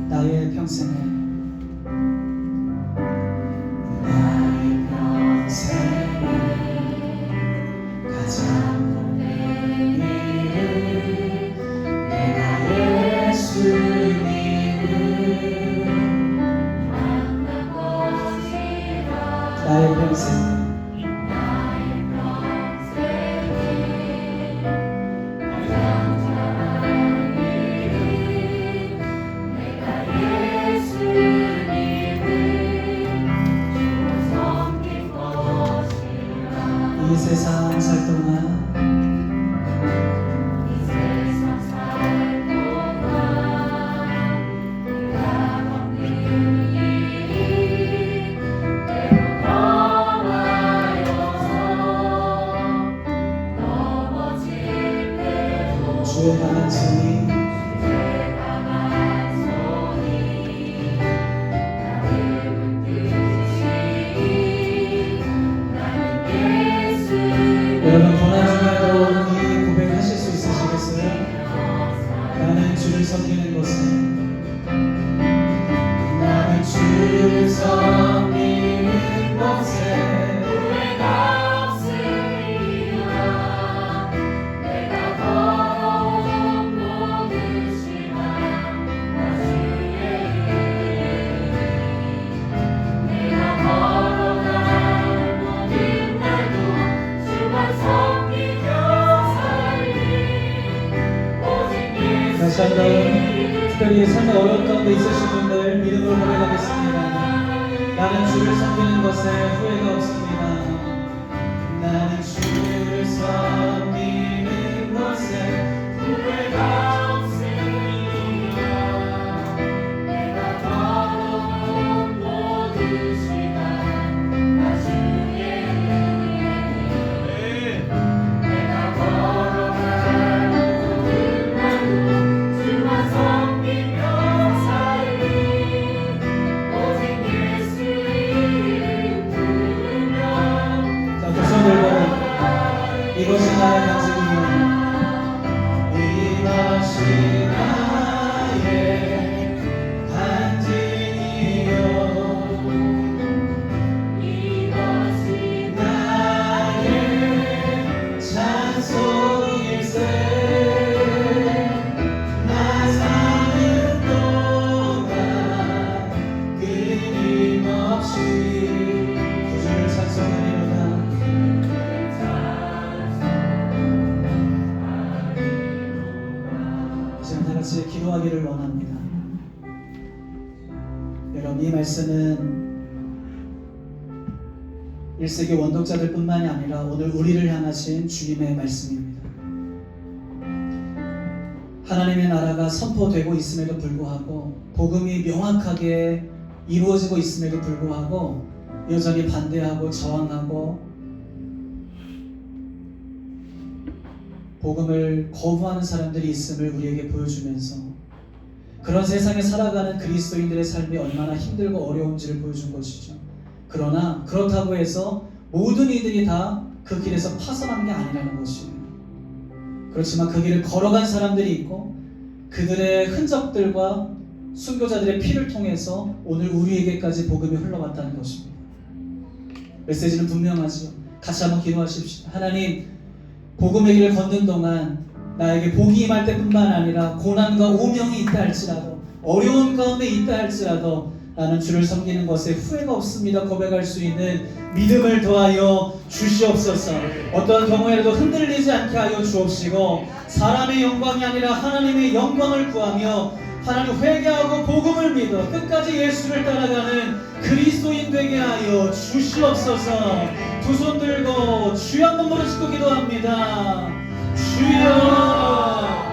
나의 평생에 가장 높은 이름 내가 예수님을 만난 것이라. 나의 평생 이 세상 살 동안 주의 강한 손이 여러분, 고난 중에도 이 고백하실 수 있으시겠어요? 나는 주를 섬기는 것에, 나는 주를 섬기는 것에 후회가 없으리라. 내가 걸어온 모든 시간 나 주의 내가 걸어갈 모든 날도 주만 섬기며 살리. 오직 다시 한번 특별히 삶의 어려운 가운데 있으신 분들 믿음으로 고백하겠습니다. 나는 주를 섬기는 것에 후회가 없습니다. 나는 주를 섬기는 것에 후회가 없습니다. 내가 걸어온 모든 시간 나 주의 내가 걸어갈 모든 날도 주만 섬기며 살리. 오직 예수 이름 이것이 나의 간증이요 이것이 나의 간증이요 이것이 나의 찬송일세 나 사는 동안 끊임없이 구주를 찬송하리로다. 지금 다 같이 기도하기를 원합니다. 여러분, 이 말씀은 1세기 원독자들 뿐만이 아니라 오늘 우리를 향하신 주님의 말씀입니다. 하나님의 나라가 선포되고 있음에도 불구하고 복음이 명확하게 이루어지고 있음에도 불구하고 여전히 반대하고 저항하고 복음을 거부하는 사람들이 있음을 우리에게 보여주면서 그런 세상에 살아가는 그리스도인들의 삶이 얼마나 힘들고 어려운지를 보여준 것이죠. 그러나 그렇다고 해서 모든 이들이 다 그 길에서 파산한 게 아니라는 것이에요. 그렇지만 그 길을 걸어간 사람들이 있고 그들의 흔적들과 순교자들의 피를 통해서 오늘 우리에게까지 복음이 흘러왔다는 것입니다. 메시지는 분명하죠. 같이 한번 기도하십시오. 하나님, 복음의 길을 걷는 동안 나에게 복이 임할 때뿐만 아니라 고난과 오명이 있다 할지라도 어려운 가운데 있다 할지라도 나는 주를 섬기는 것에 후회가 없습니다 고백할 수 있는 믿음을 더하여 주시옵소서. 어떠한 경우에라도 흔들리지 않게 하여 주옵시고 사람의 영광이 아니라 하나님의 영광을 구하며 하나님 회개하고 복음을 믿어 끝까지 예수를 따라가는 그리스도인 되게 하여 주시옵소서. 두 손 들고 주여 한 번 부르시고 기도합니다. 주여.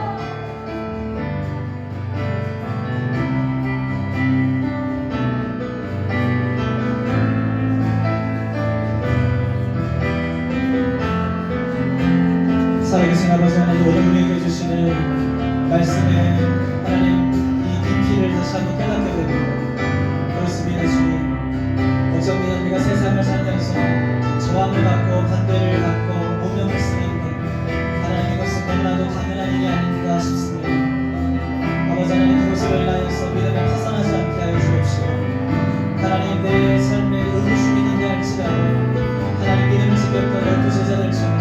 살아계신 아버지 하나님, 오늘 우리에게 주시는 말씀에 하나님 이 깊이를 다시 한번 깨닫게 됩니다. 그렇습니다 주님. 어쩌면 우리가 세상을 살면서 저항을 받고 반대를 받고 오명을 쓰는데 하나님 이것은 너무나도 당연한 일이 아닌가 싶습니다. 아버지 하나님, 그것을 인하여서 믿음에 파산하지 않게 하여 주옵시고 하나님 내 삶에 의무심이 있는데 할지라도 하나님 믿음을 지켰던 12 제자들처럼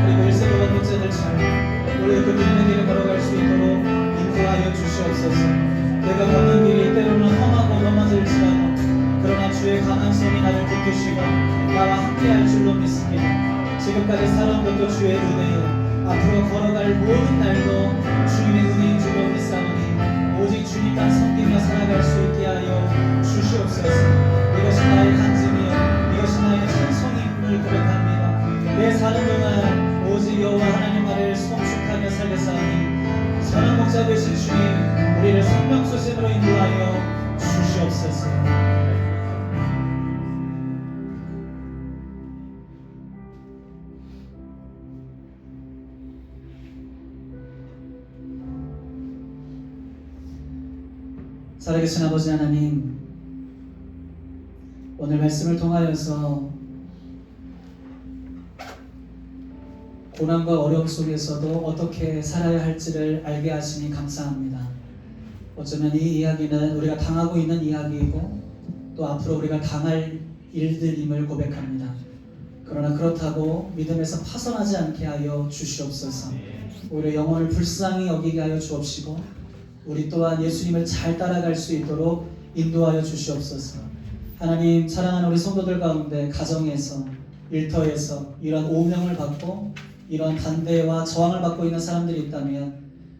그리고 1세기 원독자들처럼 우리 그 믿음의 길을 걸어갈 수 있도록 인도하여 주시옵소서. 내가 걷는 길이 때로는 험하고 넘어질지라도 그러나 주의 강한 손이 나를 붙드시고 나와 함께할 줄로 믿습니다. 지금까지 살아온 것도 주의 은혜요 앞으로 걸어갈 모든 날도 주님의 은혜인 줄로 믿사오니 오직 주님만 섬기며 살아갈 수 있게 하여 주시옵소서. 이것이 나의 간증이요 이것이 나의 찬송임을 고백합니다. 내 사는 동안 오직 여호와 하나님 아래를 송축하며 살겠사오니 선한 목자 되신 주님, 우리를 생명수심으로 인도하여 주시옵소서. 살아계신 아버지 하나님, 오늘 말씀을 통하여서 고난과 어려움 속에서도 어떻게 살아야 할지를 알게 하시니 감사합니다. 어쩌면 이 이야기는 우리가 당하고 있는 이야기이고 또 앞으로 우리가 당할 일들임을 고백합니다. 그러나 그렇다고 믿음에서 파선하지 않게 하여 주시옵소서. 오히려 영혼을 불쌍히 여기게 하여 주옵시고 우리 또한 예수님을 잘 따라갈 수 있도록 인도하여 주시옵소서. 하나님, 사랑하는 우리 성도들 가운데 가정에서 일터에서 이런 오명을 받고 이런 반대와 저항을 받고 있는 사람들이 있다면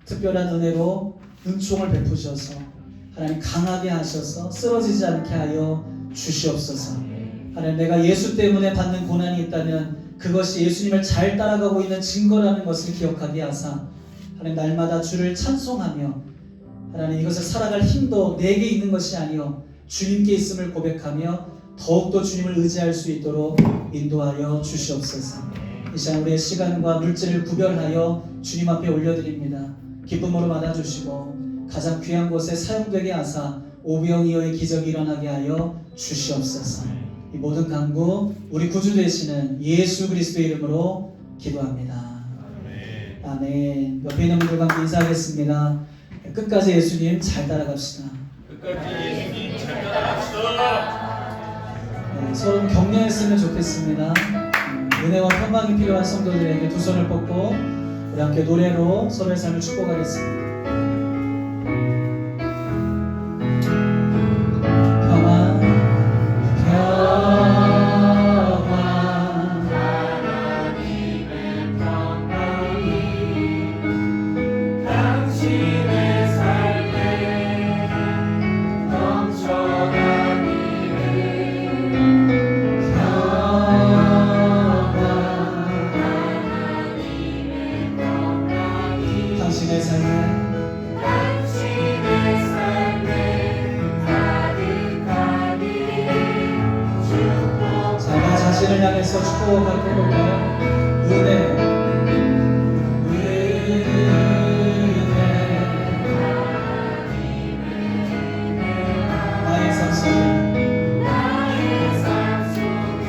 특별한 은혜로 은총을 베푸셔서 하나님 강하게 하셔서 쓰러지지 않게 하여 주시옵소서. 하나님, 내가 예수 때문에 받는 고난이 있다면 그것이 예수님을 잘 따라가고 있는 증거라는 것을 기억하게 하사 하나님 날마다 주를 찬송하며 하나님 이것을 살아갈 힘도 내게 있는 것이 아니요 주님께 있음을 고백하며 더욱더 주님을 의지할 수 있도록 인도하여 주시옵소서. 이 시간 우리의 시간과 물질을 구별하여 주님 앞에 올려드립니다. 기쁨으로 받아주시고 가장 귀한 곳에 사용되게 하사 오병이어의 기적이 일어나게 하여 주시옵소서. 이 모든 간구 우리 구주 되시는 예수 그리스도의 이름으로 기도합니다. 아멘. 아멘. 옆에 있는 분들과 함께 인사하겠습니다. 끝까지 예수님 잘 따라갑시다. 끝까지 예수님 잘 따라갑시다. 네, 서로 격려했으면 좋겠습니다. 은혜와 평강이 필요한 성도들에게 두 손을 뻗고 우리 함께 노래로 서로의 삶을 축복하겠습니다. 평안, 평안, 하나님의 평강이 당신의 삶에 넘쳐나기를. 하나님의 평강이 당신의 삶에 당신의 삶에 가득하니 축복. 자, 나 자신을 향해서 축복을 해볼까요? 은혜, 나의 삶 속에 나의 삶 속에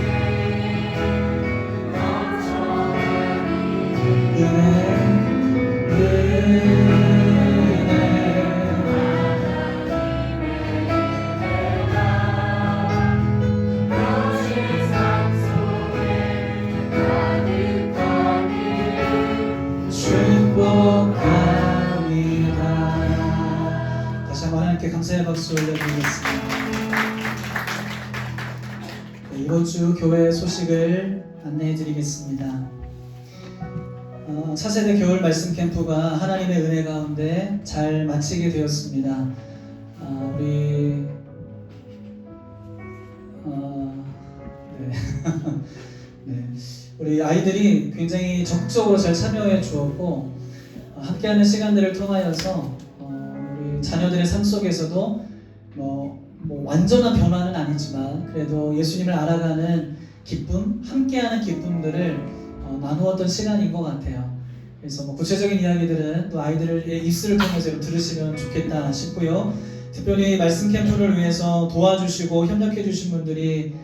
넘쳐나니 은혜, 너의 삶 속에 가득하니 축복합니다. 다시 한번 하나님께 감사의 박수 올려드리겠습니다. 네, 이번 주 교회 소식을 안내해드리겠습니다. 차세대 겨울 말씀 캠프가 하나님의 은혜 가운데 잘 마치게 되었습니다. 우리 네. 네. 우리 아이들이 굉장히 적극적으로 잘 참여해 주었고 함께하는 시간들을 통하여서 우리 자녀들의 삶 속에서도 뭐 완전한 변화는 아니지만 그래도 예수님을 알아가는 기쁨, 함께하는 기쁨들을 나누었던 시간인 것 같아요. 그래서 구체적인 이야기들은 또 아이들의 입술을 통해서 들으시면 좋겠다 싶고요. 특별히 말씀 캠프를 위해서 도와주시고 협력해 주신 분들이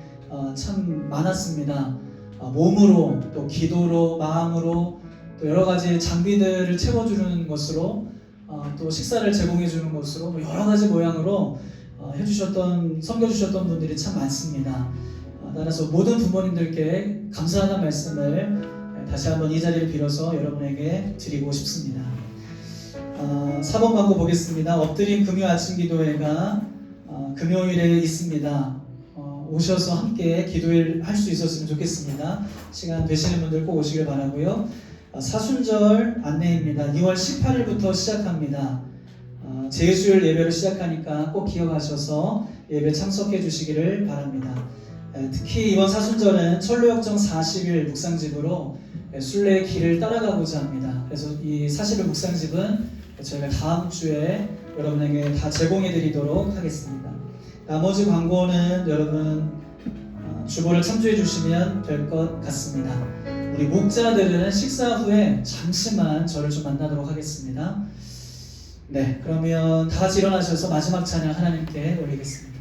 참 많았습니다. 몸으로 또 기도로 마음으로 또 여러 가지 장비들을 채워주는 것으로 또 식사를 제공해 주는 것으로 여러 가지 모양으로 해주셨던 섬겨주셨던 분들이 참 많습니다. 따라서 모든 부모님들께 감사하다는 말씀을 다시 한번 이 자리를 빌어서 여러분에게 드리고 싶습니다. 4번 광고 보겠습니다. 엎드림 금요 아침 기도회가 금요일에 있습니다. 오셔서 함께 기도를 할 수 있었으면 좋겠습니다. 시간 되시는 분들 꼭 오시길 바라고요. 사순절 안내입니다. 2월 18일부터 시작합니다. 제수요일 예배로 시작하니까 꼭 기억하셔서 예배 참석해 주시기를 바랍니다. 특히 이번 사순절은 철로역정 40일 묵상집으로 순례의 길을 따라가고자 합니다. 그래서 이 40일 묵상집은 저희가 다음 주에 여러분에게 다 제공해 드리도록 하겠습니다. 나머지 광고는 여러분 주보를 참조해 주시면 될 것 같습니다. 우리 목자들은 식사 후에 잠시만 저를 좀 만나도록 하겠습니다. 네, 그러면 다 같이 일어나셔서 마지막 찬양 하나님께 올리겠습니다.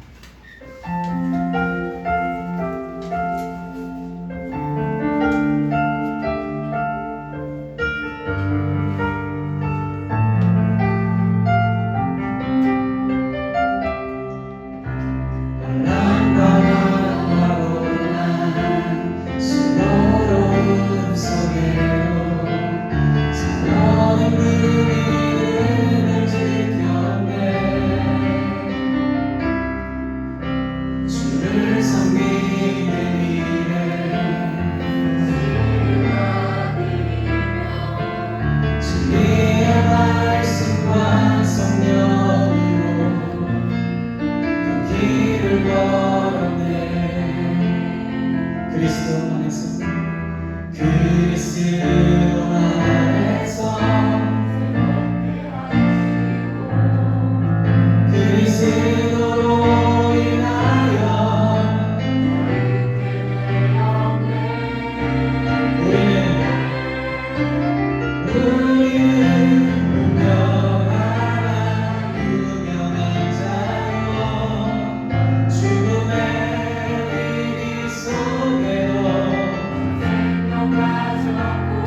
가졌고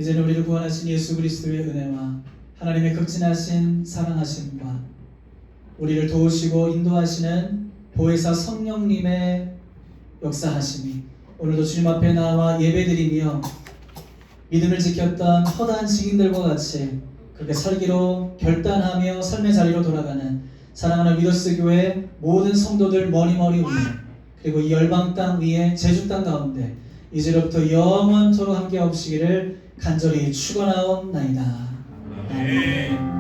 이제는 우리를 구원하신 예수 그리스도의 은혜와 하나님의 극진하신 사랑하심과 우리를 도우시고 인도하시는 보혜사 성령님의 역사하심이 오늘도 주님 앞에 나와 예배드리며 믿음을 지켰던 허다한 증인들과 같이 그렇게 살기로 결단하며 삶의 자리로 돌아가는 사랑하는 위더스 교회 모든 성도들 머리머리 위에 그리고 이 열방 땅 위에 제주 땅 가운데 이제로부터 영원토록 함께 하시기를 간절히 축원하옵나이다. 아멘.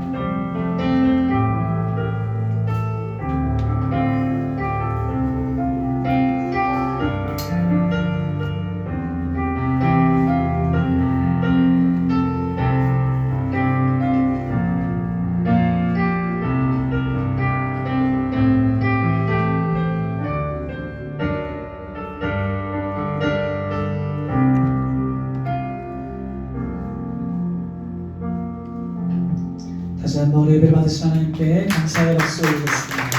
다시 한번 우리 예배를 받으신 하나님께 감사의 박수 올리겠습니다.